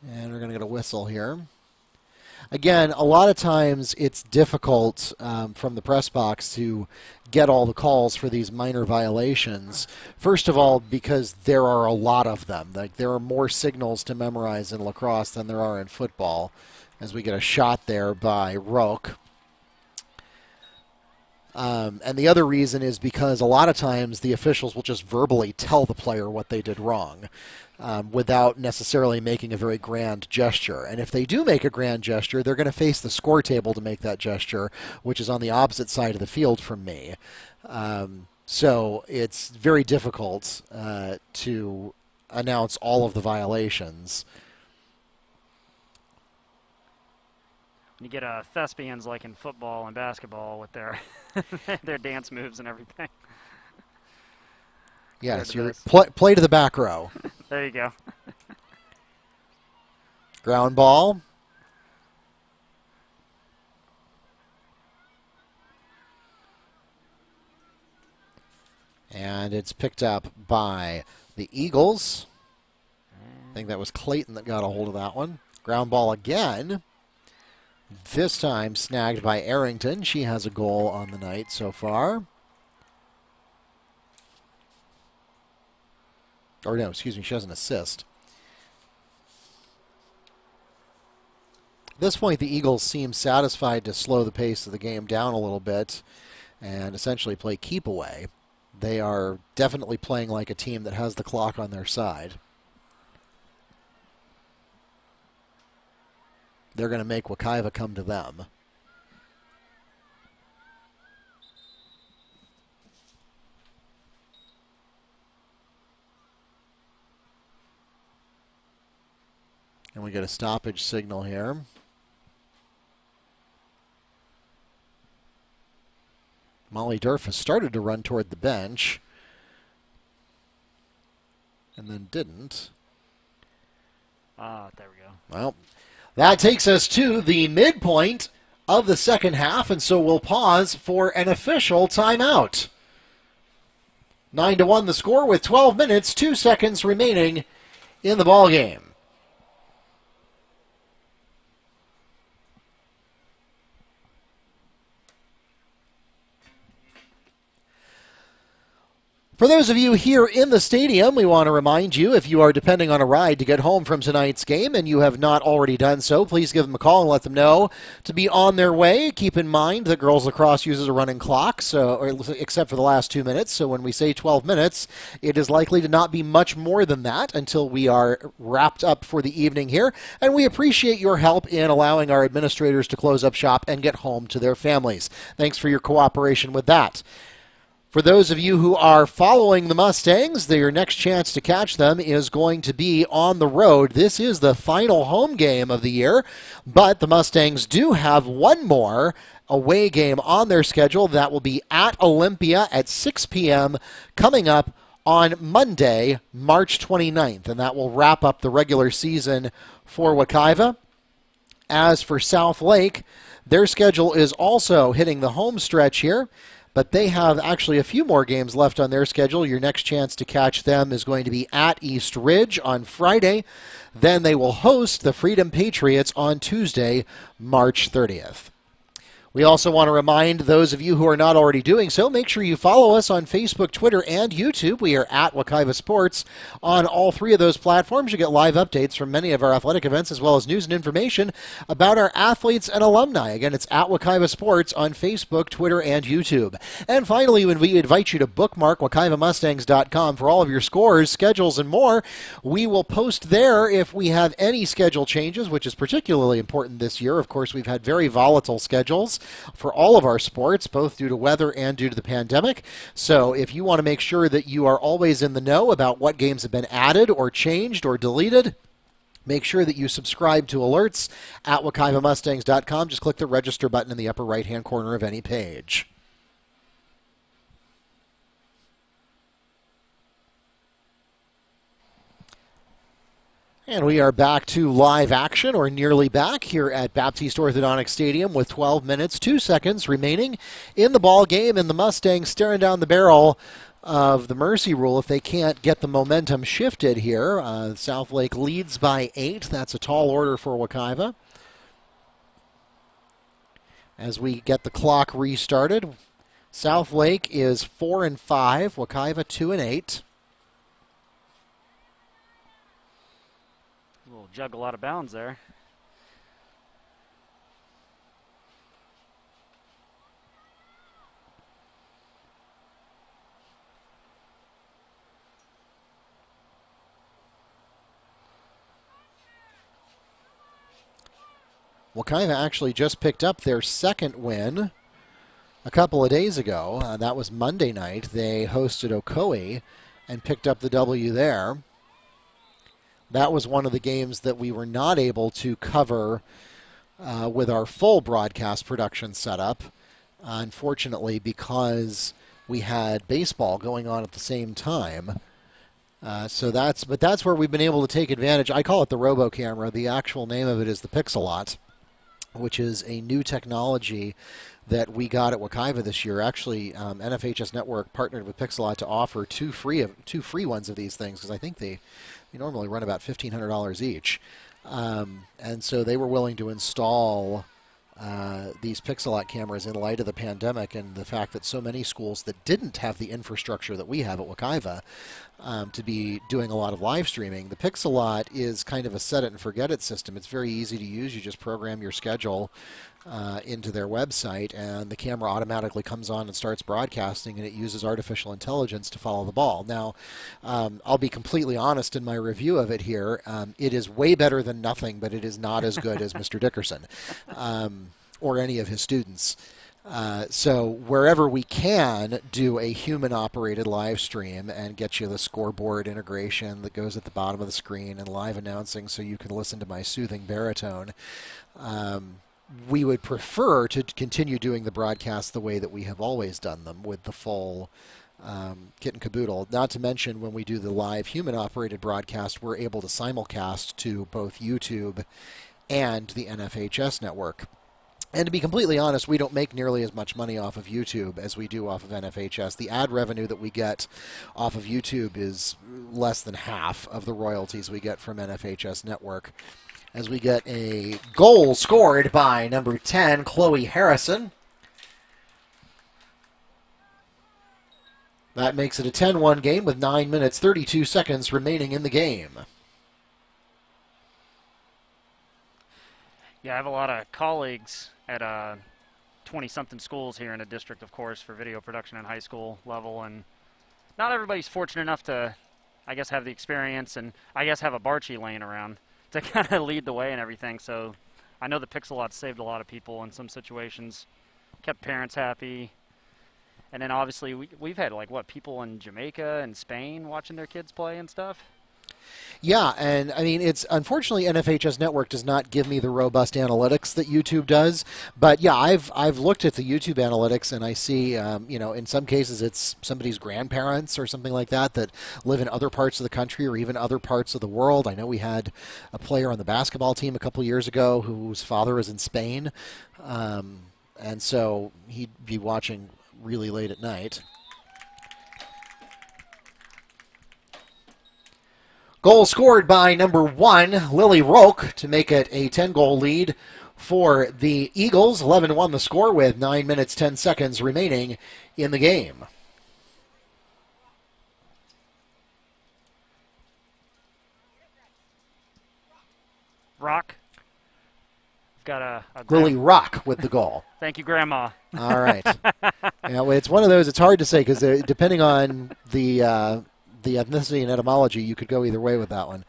And we're going to get a whistle here. Again, a lot of times it's difficult from the press box to get all the calls for these minor violations. First of all, because there are a lot of them. Like, there are more signals to memorize in lacrosse than there are in football, as we get a shot there by Roque. And the other reason is because a lot of times the officials will just verbally tell the player what they did wrong without necessarily making a very grand gesture. And if they do make a grand gesture, they're going to face the score table to make that gesture, which is on the opposite side of the field from me. So it's very difficult to announce all of the violations. You get thespians like in football and basketball with their their dance moves and everything. Yes, you play to the back row. There you go. Ground ball. And it's picked up by the Eagles. I think that was Clayton that got a hold of that one. Ground ball again. This time snagged by Arrington. She has a goal on the night so far. Or no, excuse me, she has an assist. At this point, the Eagles seem satisfied to slow the pace of the game down a little bit and essentially play keep away. They are definitely playing like a team that has the clock on their side. They're going to make Wekiva come to them. And we get a stoppage signal here. Molly Durf has started to run toward the bench and then didn't. There we go. Well, that takes us to the midpoint of the second half, and so we'll pause for an official timeout. 9-1 the score with 12 minutes, 2 seconds remaining in the ballgame. For those of you here in the stadium, we want to remind you, if you are depending on a ride to get home from tonight's game and you have not already done so, please give them a call and let them know to be on their way. Keep in mind that girls lacrosse uses a running clock, except for the last 2 minutes. So when we say 12 minutes, it is likely to not be much more than that until we are wrapped up for the evening here. And we appreciate your help in allowing our administrators to close up shop and get home to their families. Thanks for your cooperation with that. For those of you who are following the Mustangs, your next chance to catch them is going to be on the road. This is the final home game of the year, but the Mustangs do have one more away game on their schedule. That will be at Olympia at 6 p.m. coming up on Monday, March 29th, and that will wrap up the regular season for Wekiva. As for South Lake, their schedule is also hitting the home stretch here, but they have actually a few more games left on their schedule. Your next chance to catch them is going to be at East Ridge on Friday. Then they will host the Freedom Patriots on Tuesday, March 30th. We also want to remind those of you who are not already doing so, make sure you follow us on Facebook, Twitter, and YouTube. We are at Wekiva Sports on all three of those platforms. You get live updates from many of our athletic events as well as news and information about our athletes and alumni. Again, it's at Wekiva Sports on Facebook, Twitter, and YouTube. And finally, when we invite you to bookmark WekivaMustangs.com for all of your scores, schedules, and more, we will post there if we have any schedule changes, which is particularly important this year. Of course, we've had very volatile schedules for all of our sports, both due to weather and due to the pandemic. So if you want to make sure that you are always in the know about what games have been added or changed or deleted, make sure that you subscribe to alerts at WekivaMustangs.com. Just click the register button in the upper right-hand corner of any page. And we are back to live action, or nearly back, here at Baptiste Orthodontic Stadium with 12 minutes, 2 seconds remaining in the ball game, and the Mustangs staring down the barrel of the mercy rule if they can't get the momentum shifted here. South Lake leads by 8. That's a tall order for Wekiva. As we get the clock restarted, South Lake is 4-5, Wekiva 2-8. Little juggle out of bounds there. Wekiva actually just picked up their second win a couple of days ago. That was Monday night. They hosted Ocoee and picked up the W there. That was one of the games that we were not able to cover with our full broadcast production setup, unfortunately, because we had baseball going on at the same time. But that's where we've been able to take advantage. I call it the Robo Camera. The actual name of it is the Pixelot, which is a new technology that we got at Wekiva this year. Actually, NFHS Network partnered with Pixelot to offer two free ones of these things, because I think they normally run about $1,500 each. And so they were willing to install these Pixelot cameras in light of the pandemic and the fact that so many schools that didn't have the infrastructure that we have at Wekiva to be doing a lot of live streaming. The Pixelot is kind of a set it and forget it system. It's very easy to use. You just program your schedule into their website, and the camera automatically comes on and starts broadcasting, and it uses artificial intelligence to follow the ball. Now, I'll be completely honest in my review of it here. It is way better than nothing, but it is not as good as Mr. Dickerson or any of his students. So wherever we can do a human-operated live stream and get you the scoreboard integration that goes at the bottom of the screen and live announcing so you can listen to my soothing baritone, we would prefer to continue doing the broadcast the way that we have always done them, with the full kit and caboodle. Not to mention, when we do the live human-operated broadcast, we're able to simulcast to both YouTube and the NFHS network. And to be completely honest, we don't make nearly as much money off of YouTube as we do off of NFHS. The ad revenue that we get off of YouTube is less than half of the royalties we get from NFHS Network. As we get a goal scored by number 10, Chloe Harrison. That makes it a 10-1 game with 9 minutes, 32 seconds remaining in the game. Yeah, I have a lot of colleagues at 20-something schools here in the district, of course, for video production in high school level, and not everybody's fortunate enough to, I guess, have the experience and, I guess, have a Barchi laying around to kind of lead the way and everything. So I know the Pixelot saved a lot of people in some situations, kept parents happy, and then obviously we've had, like, what, people in Jamaica and Spain watching their kids play and stuff? Yeah, and I mean, it's unfortunately NFHS Network does not give me the robust analytics that YouTube does. But yeah, I've looked at the YouTube analytics, and I see, in some cases it's somebody's grandparents or something like that that live in other parts of the country or even other parts of the world. I know we had a player on the basketball team a couple years ago whose father was in Spain, and so he'd be watching really late at night. Goal scored by number 1, Lily Roque, to make it a 10-goal lead for the Eagles. 11-1 the score with 9 minutes, 10 seconds remaining in the game. Rock. Got a Lily Rock with the goal. Thank you, Grandma. All right. It's one of those, it's hard to say, because depending on the ethnicity and etymology, you could go either way with that one.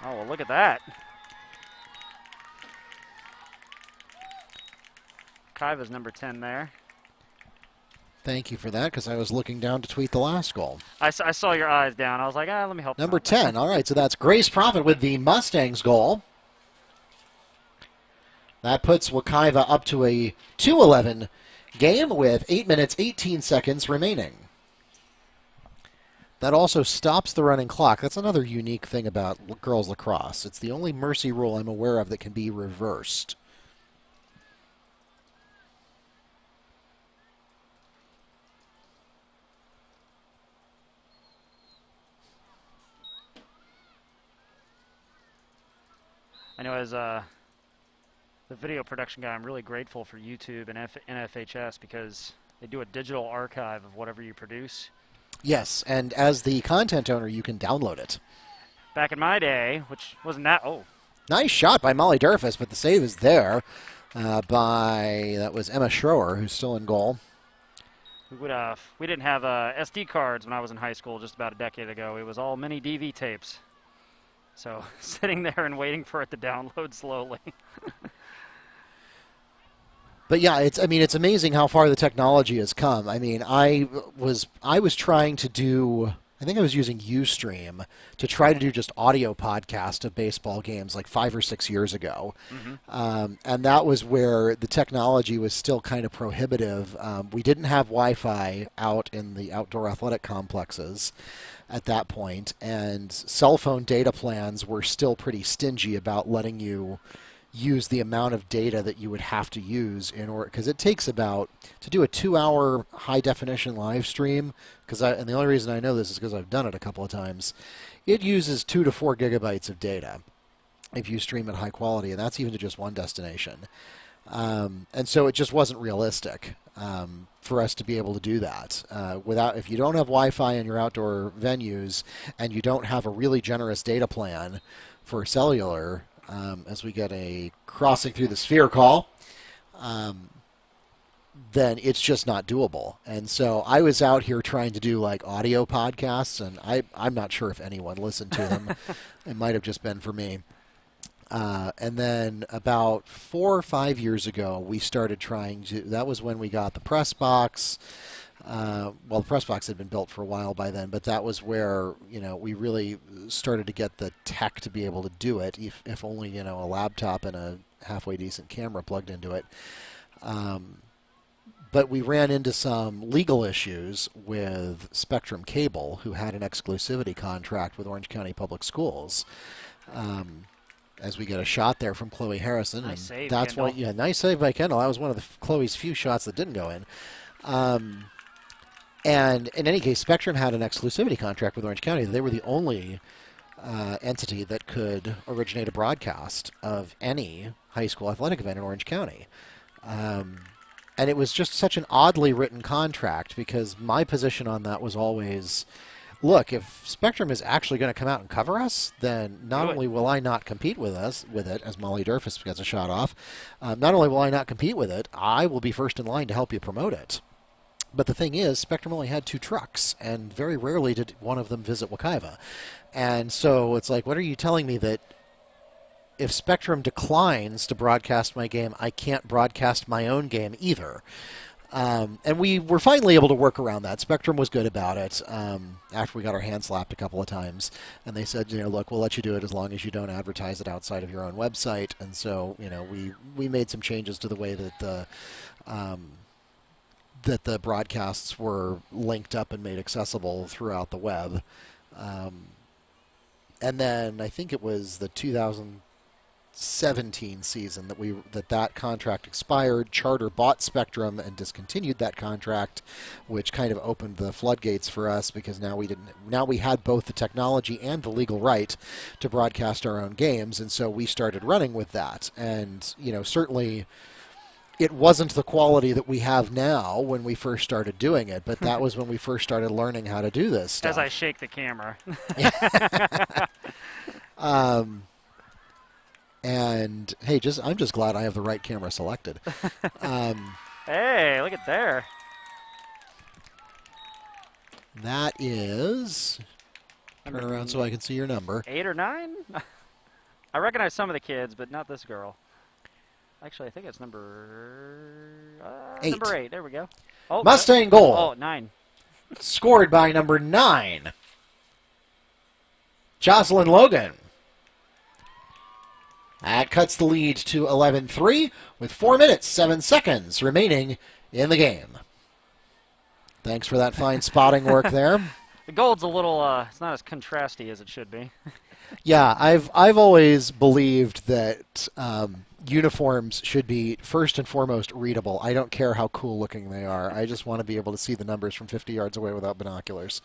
Oh, well, look at that. Kaiva's number 10 there. Thank you for that, because I was looking down to tweet the last goal. I saw your eyes down. I was like, let me help. Number 10. All right, so that's Grace Profit with the Mustangs goal. That puts Wekiva up to a 2-11 game with 8 minutes, 18 seconds remaining. That also stops the running clock. That's another unique thing about girls lacrosse. It's the only mercy rule I'm aware of that can be reversed. I know as the video production guy, I'm really grateful for YouTube and NFHS because they do a digital archive of whatever you produce. Yes, and as the content owner, you can download it. Back in my day, which wasn't that... Nice shot by Molly Durfus, but the save is there that was Emma Schroer, who's still in goal. We didn't have SD cards when I was in high school just about a decade ago. It was all mini DV tapes. So sitting there and waiting for it to download slowly. But yeah, it's amazing how far the technology has come. I mean, I was trying to do, I think I was using Ustream to try to do just audio podcast of baseball games like 5 or 6 years ago. Mm-hmm. And that was where the technology was still kind of prohibitive. We didn't have Wi-Fi out in the outdoor athletic complexes at that point, and cell phone data plans were still pretty stingy about letting you use the amount of data that you would have to use in order, because it takes about, to do a 2-hour high definition live stream, and the only reason I know this is because I've done it a couple of times, it uses 2 to 4 gigabytes of data if you stream at high quality, and that's even to just one destination. And so it just wasn't realistic for us to be able to do that. If you don't have Wi-Fi in your outdoor venues and you don't have a really generous data plan for cellular, as we get a crossing through the sphere call, then it's just not doable. And so I was out here trying to do like audio podcasts, and I'm not sure if anyone listened to them. It might have just been for me. And then about 4 or 5 years ago, we started trying to, that was when we got the press box. Well, the press box had been built for a while by then, but that was where, we really started to get the tech to be able to do it, if only, a laptop and a halfway decent camera plugged into it. But we ran into some legal issues with Spectrum Cable, who had an exclusivity contract with Orange County Public Schools. As we get a shot there from Chloe Harrison. Nice save, that's Kendall. why, nice save by Kendall. That was one of Chloe's few shots that didn't go in. And in any case, Spectrum had an exclusivity contract with Orange County. They were the only entity that could originate a broadcast of any high school athletic event in Orange County. And it was just such an oddly written contract, because my position on that was always, look, if Spectrum is actually going to come out and cover us, then not only will I not compete with it, as Molly Durfus gets a shot off, not only will I not compete with it, I will be first in line to help you promote it. But the thing is, Spectrum only had 2 trucks, and very rarely did one of them visit Wekiva. And so it's like, what are you telling me, that if Spectrum declines to broadcast my game, I can't broadcast my own game either? And we were finally able to work around that. Spectrum was good about it after we got our hands slapped a couple of times. And they said, look, we'll let you do it as long as you don't advertise it outside of your own website. And so, we made some changes to the way that the broadcasts were linked up and made accessible throughout the web. And then I think it was the 2017 season that contract expired. Charter bought Spectrum and discontinued that contract, which kind of opened the floodgates for us, because now we had both the technology and the legal right to broadcast our own games, and so we started running with that. And certainly it wasn't the quality that we have now when we first started doing it, but that was when we first started learning how to do this stuff. As I shake the camera. And hey, I'm just glad I have the right camera selected. Hey, look at there. That is, turn around so I can see your number. 8 or 9? I recognize some of the kids, but not this girl. Actually, I think it's number 8. Number 8. There we go. Oh, Mustang goal. Oh, 9. Scored by number 9, Jocelyn Logan. That cuts the lead to 11-3 with 4 minutes, 7 seconds remaining in the game. Thanks for that fine spotting work there. The gold's a little, it's not as contrasty as it should be. Yeah, I've always believed that uniforms should be first and foremost readable. I don't care how cool looking they are. I just want to be able to see the numbers from 50 yards away without binoculars.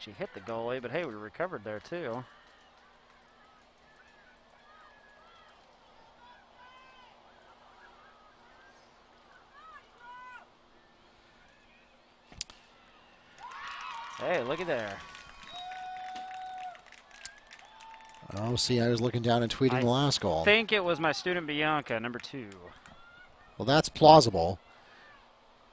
She hit the goalie, but hey, we recovered there too. Hey, look at there. Oh, see, I was looking down and tweeting the last goal. I think it was my student Bianca, number 2. Well, that's plausible.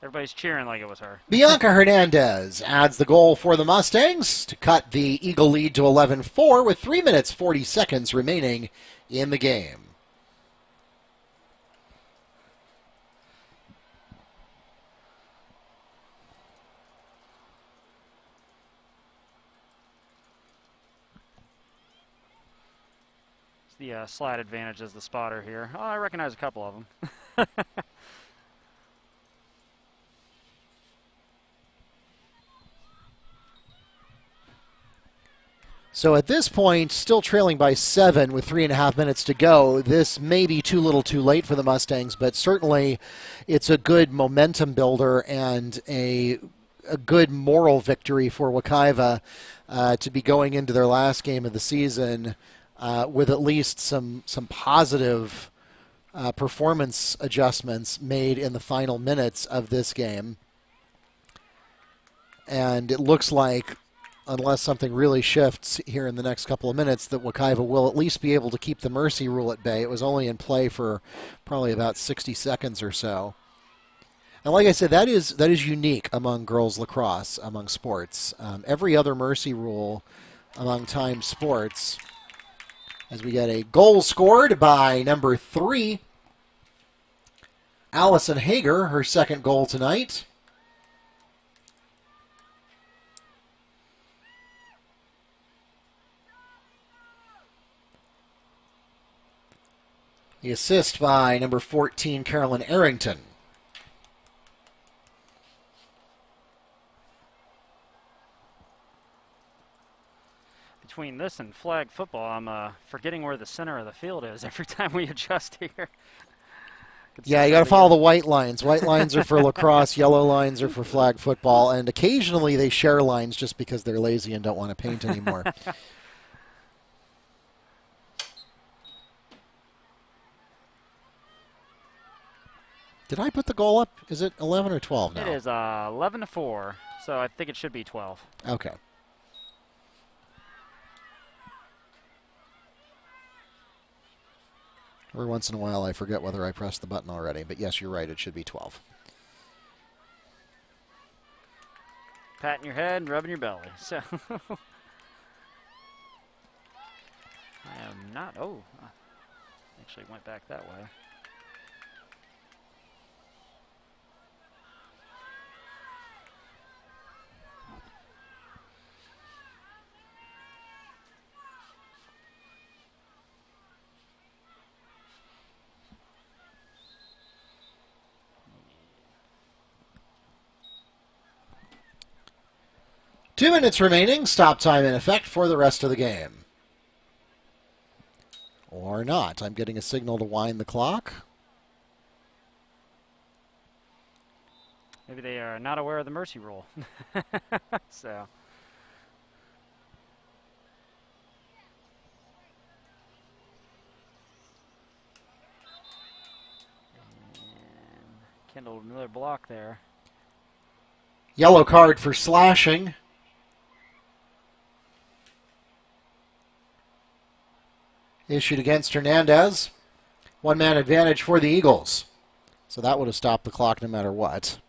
Everybody's cheering like it was her. Bianca Hernandez adds the goal for the Mustangs to cut the Eagle lead to 11-4 with 3 minutes, 40 seconds remaining in the game. It's the slight advantage as the spotter here. Oh, I recognize a couple of them. So at this point, still trailing by 7 with 3.5 minutes to go. This may be too little too late for the Mustangs, but certainly it's a good momentum builder and a good moral victory for Wekiva to be going into their last game of the season with at least some positive performance adjustments made in the final minutes of this game. And it looks like, unless something really shifts here in the next couple of minutes, that Wekiva will at least be able to keep the mercy rule at bay. It was only in play for probably about 60 seconds or so. And like I said, that is unique among girls lacrosse, among sports. Every other mercy rule among time sports, as we get a goal scored by number 3, Allison Hager, her second goal tonight. The assist by number 14, Carolyn Arrington. Between this and flag football, I'm forgetting where the center of the field is every time we adjust here. Yeah, you got to follow the white lines. White lines are for lacrosse, yellow lines are for flag football, and occasionally they share lines just because they're lazy and don't want to paint anymore. Did I put the goal up? Is it 11 or 12 now? It is 11-4, so I think it should be 12. Okay. Every once in a while I forget whether I pressed the button already, but yes, you're right, it should be 12. Patting your head, rubbing your belly. So I am not, actually went back that way. Two minutes remaining. Stop time in effect for the rest of the game. Or not. I'm getting a signal to wind the clock. Maybe they are not aware of the mercy rule. So. And kindled another block there. Yellow card for slashing. Issued against Hernandez. One-man advantage for the Eagles. So that would have stopped the clock no matter what.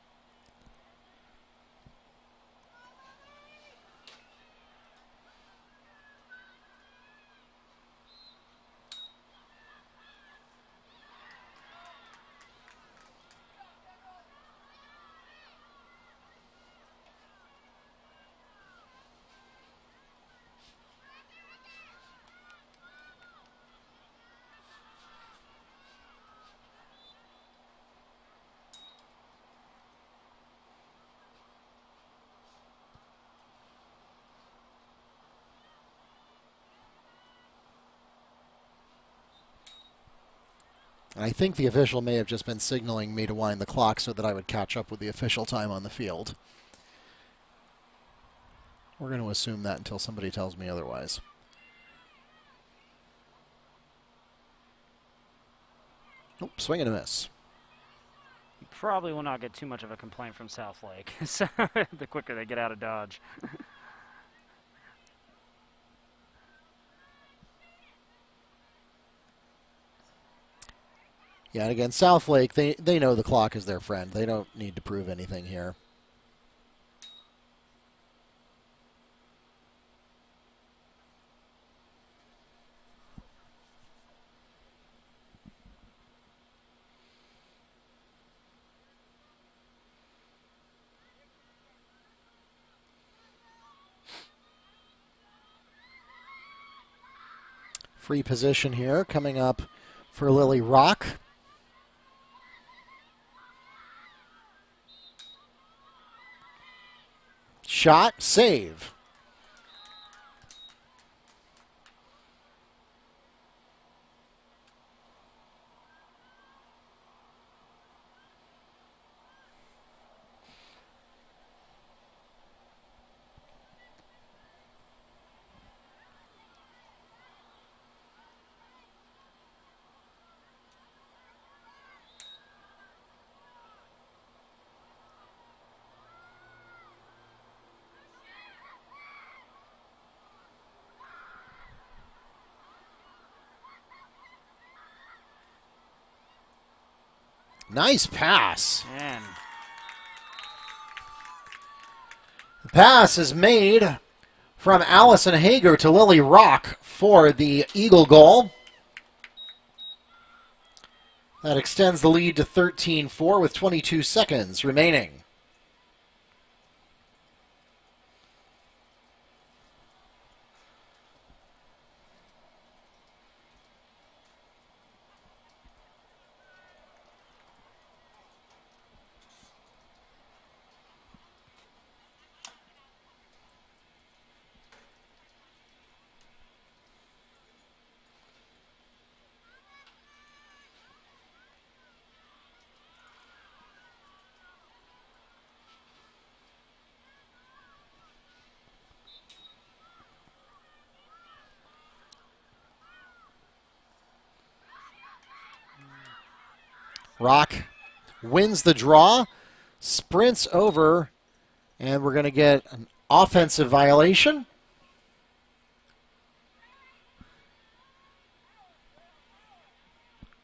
I think the official may have just been signaling me to wind the clock so that I would catch up with the official time on the field. We're going to assume that until somebody tells me otherwise. Oh, swing and a miss. You probably will not get too much of a complaint from South Lake so the quicker they get out of Dodge. Yeah, and again, South Lake, they know the clock is their friend. They don't need to prove anything here. Free position here coming up for Lily Rock. Shot, save. Nice pass. Man. The pass is made from Allison Hager to Lily Rock for the Eagle goal. That extends the lead to 13-4 with 22 seconds remaining. Rock wins the draw, sprints over, and we're going to get an offensive violation.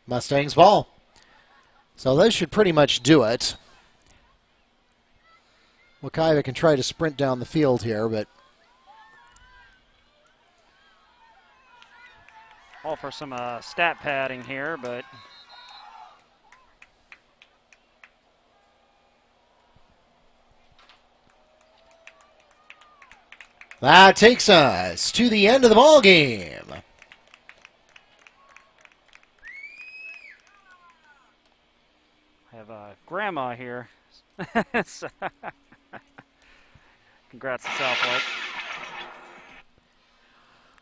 Mustangs ball. So this should pretty much do it. Wekiva can try to sprint down the field here, but All for some stat padding here, but that takes us to the end of the ball game. I have Grandma here. So congrats to South Lake.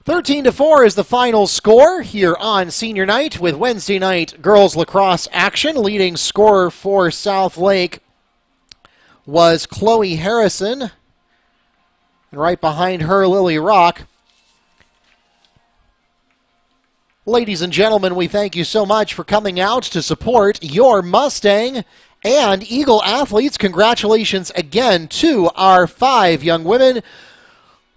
13-4 is the final score here on senior night with Wednesday night girls lacrosse action. Leading scorer for South Lake was Chloe Harrison. And right behind her, Lily Rock. Ladies and gentlemen, we thank you so much for coming out to support your Mustang and Eagle athletes. Congratulations again to our 5 young women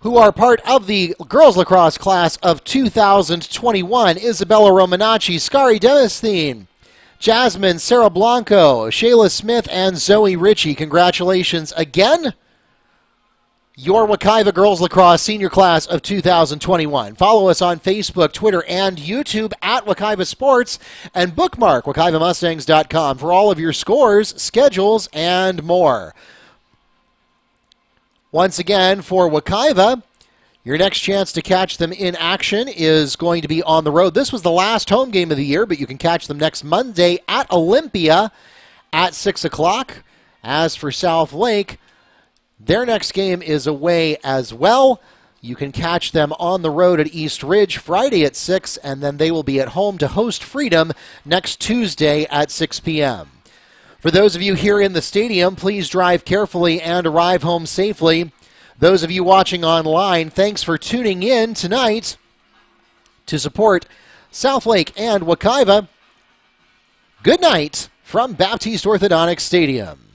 who are part of the girls lacrosse class of 2021. Isabella Romanacci, Scari Demosthene, Jasmine Sarah Blanco, Shayla Smith, and Zoe Ritchie. Congratulations again. Your Wekiva Girls Lacrosse Senior Class of 2021. Follow us on Facebook, Twitter, and YouTube at Wekiva Sports, and bookmark WekivaMustangs.com for all of your scores, schedules, and more. Once again, for Wekiva, your next chance to catch them in action is going to be on the road. This was the last home game of the year, but you can catch them next Monday at Olympia at 6 o'clock. As for South Lake, their next game is away as well. You can catch them on the road at East Ridge Friday at 6, and then they will be at home to host Freedom next Tuesday at 6 p.m. For those of you here in the stadium, please drive carefully and arrive home safely. Those of you watching online, thanks for tuning in tonight to support Southlake and Wekiva. Good night from Baptiste Orthodontic Stadium.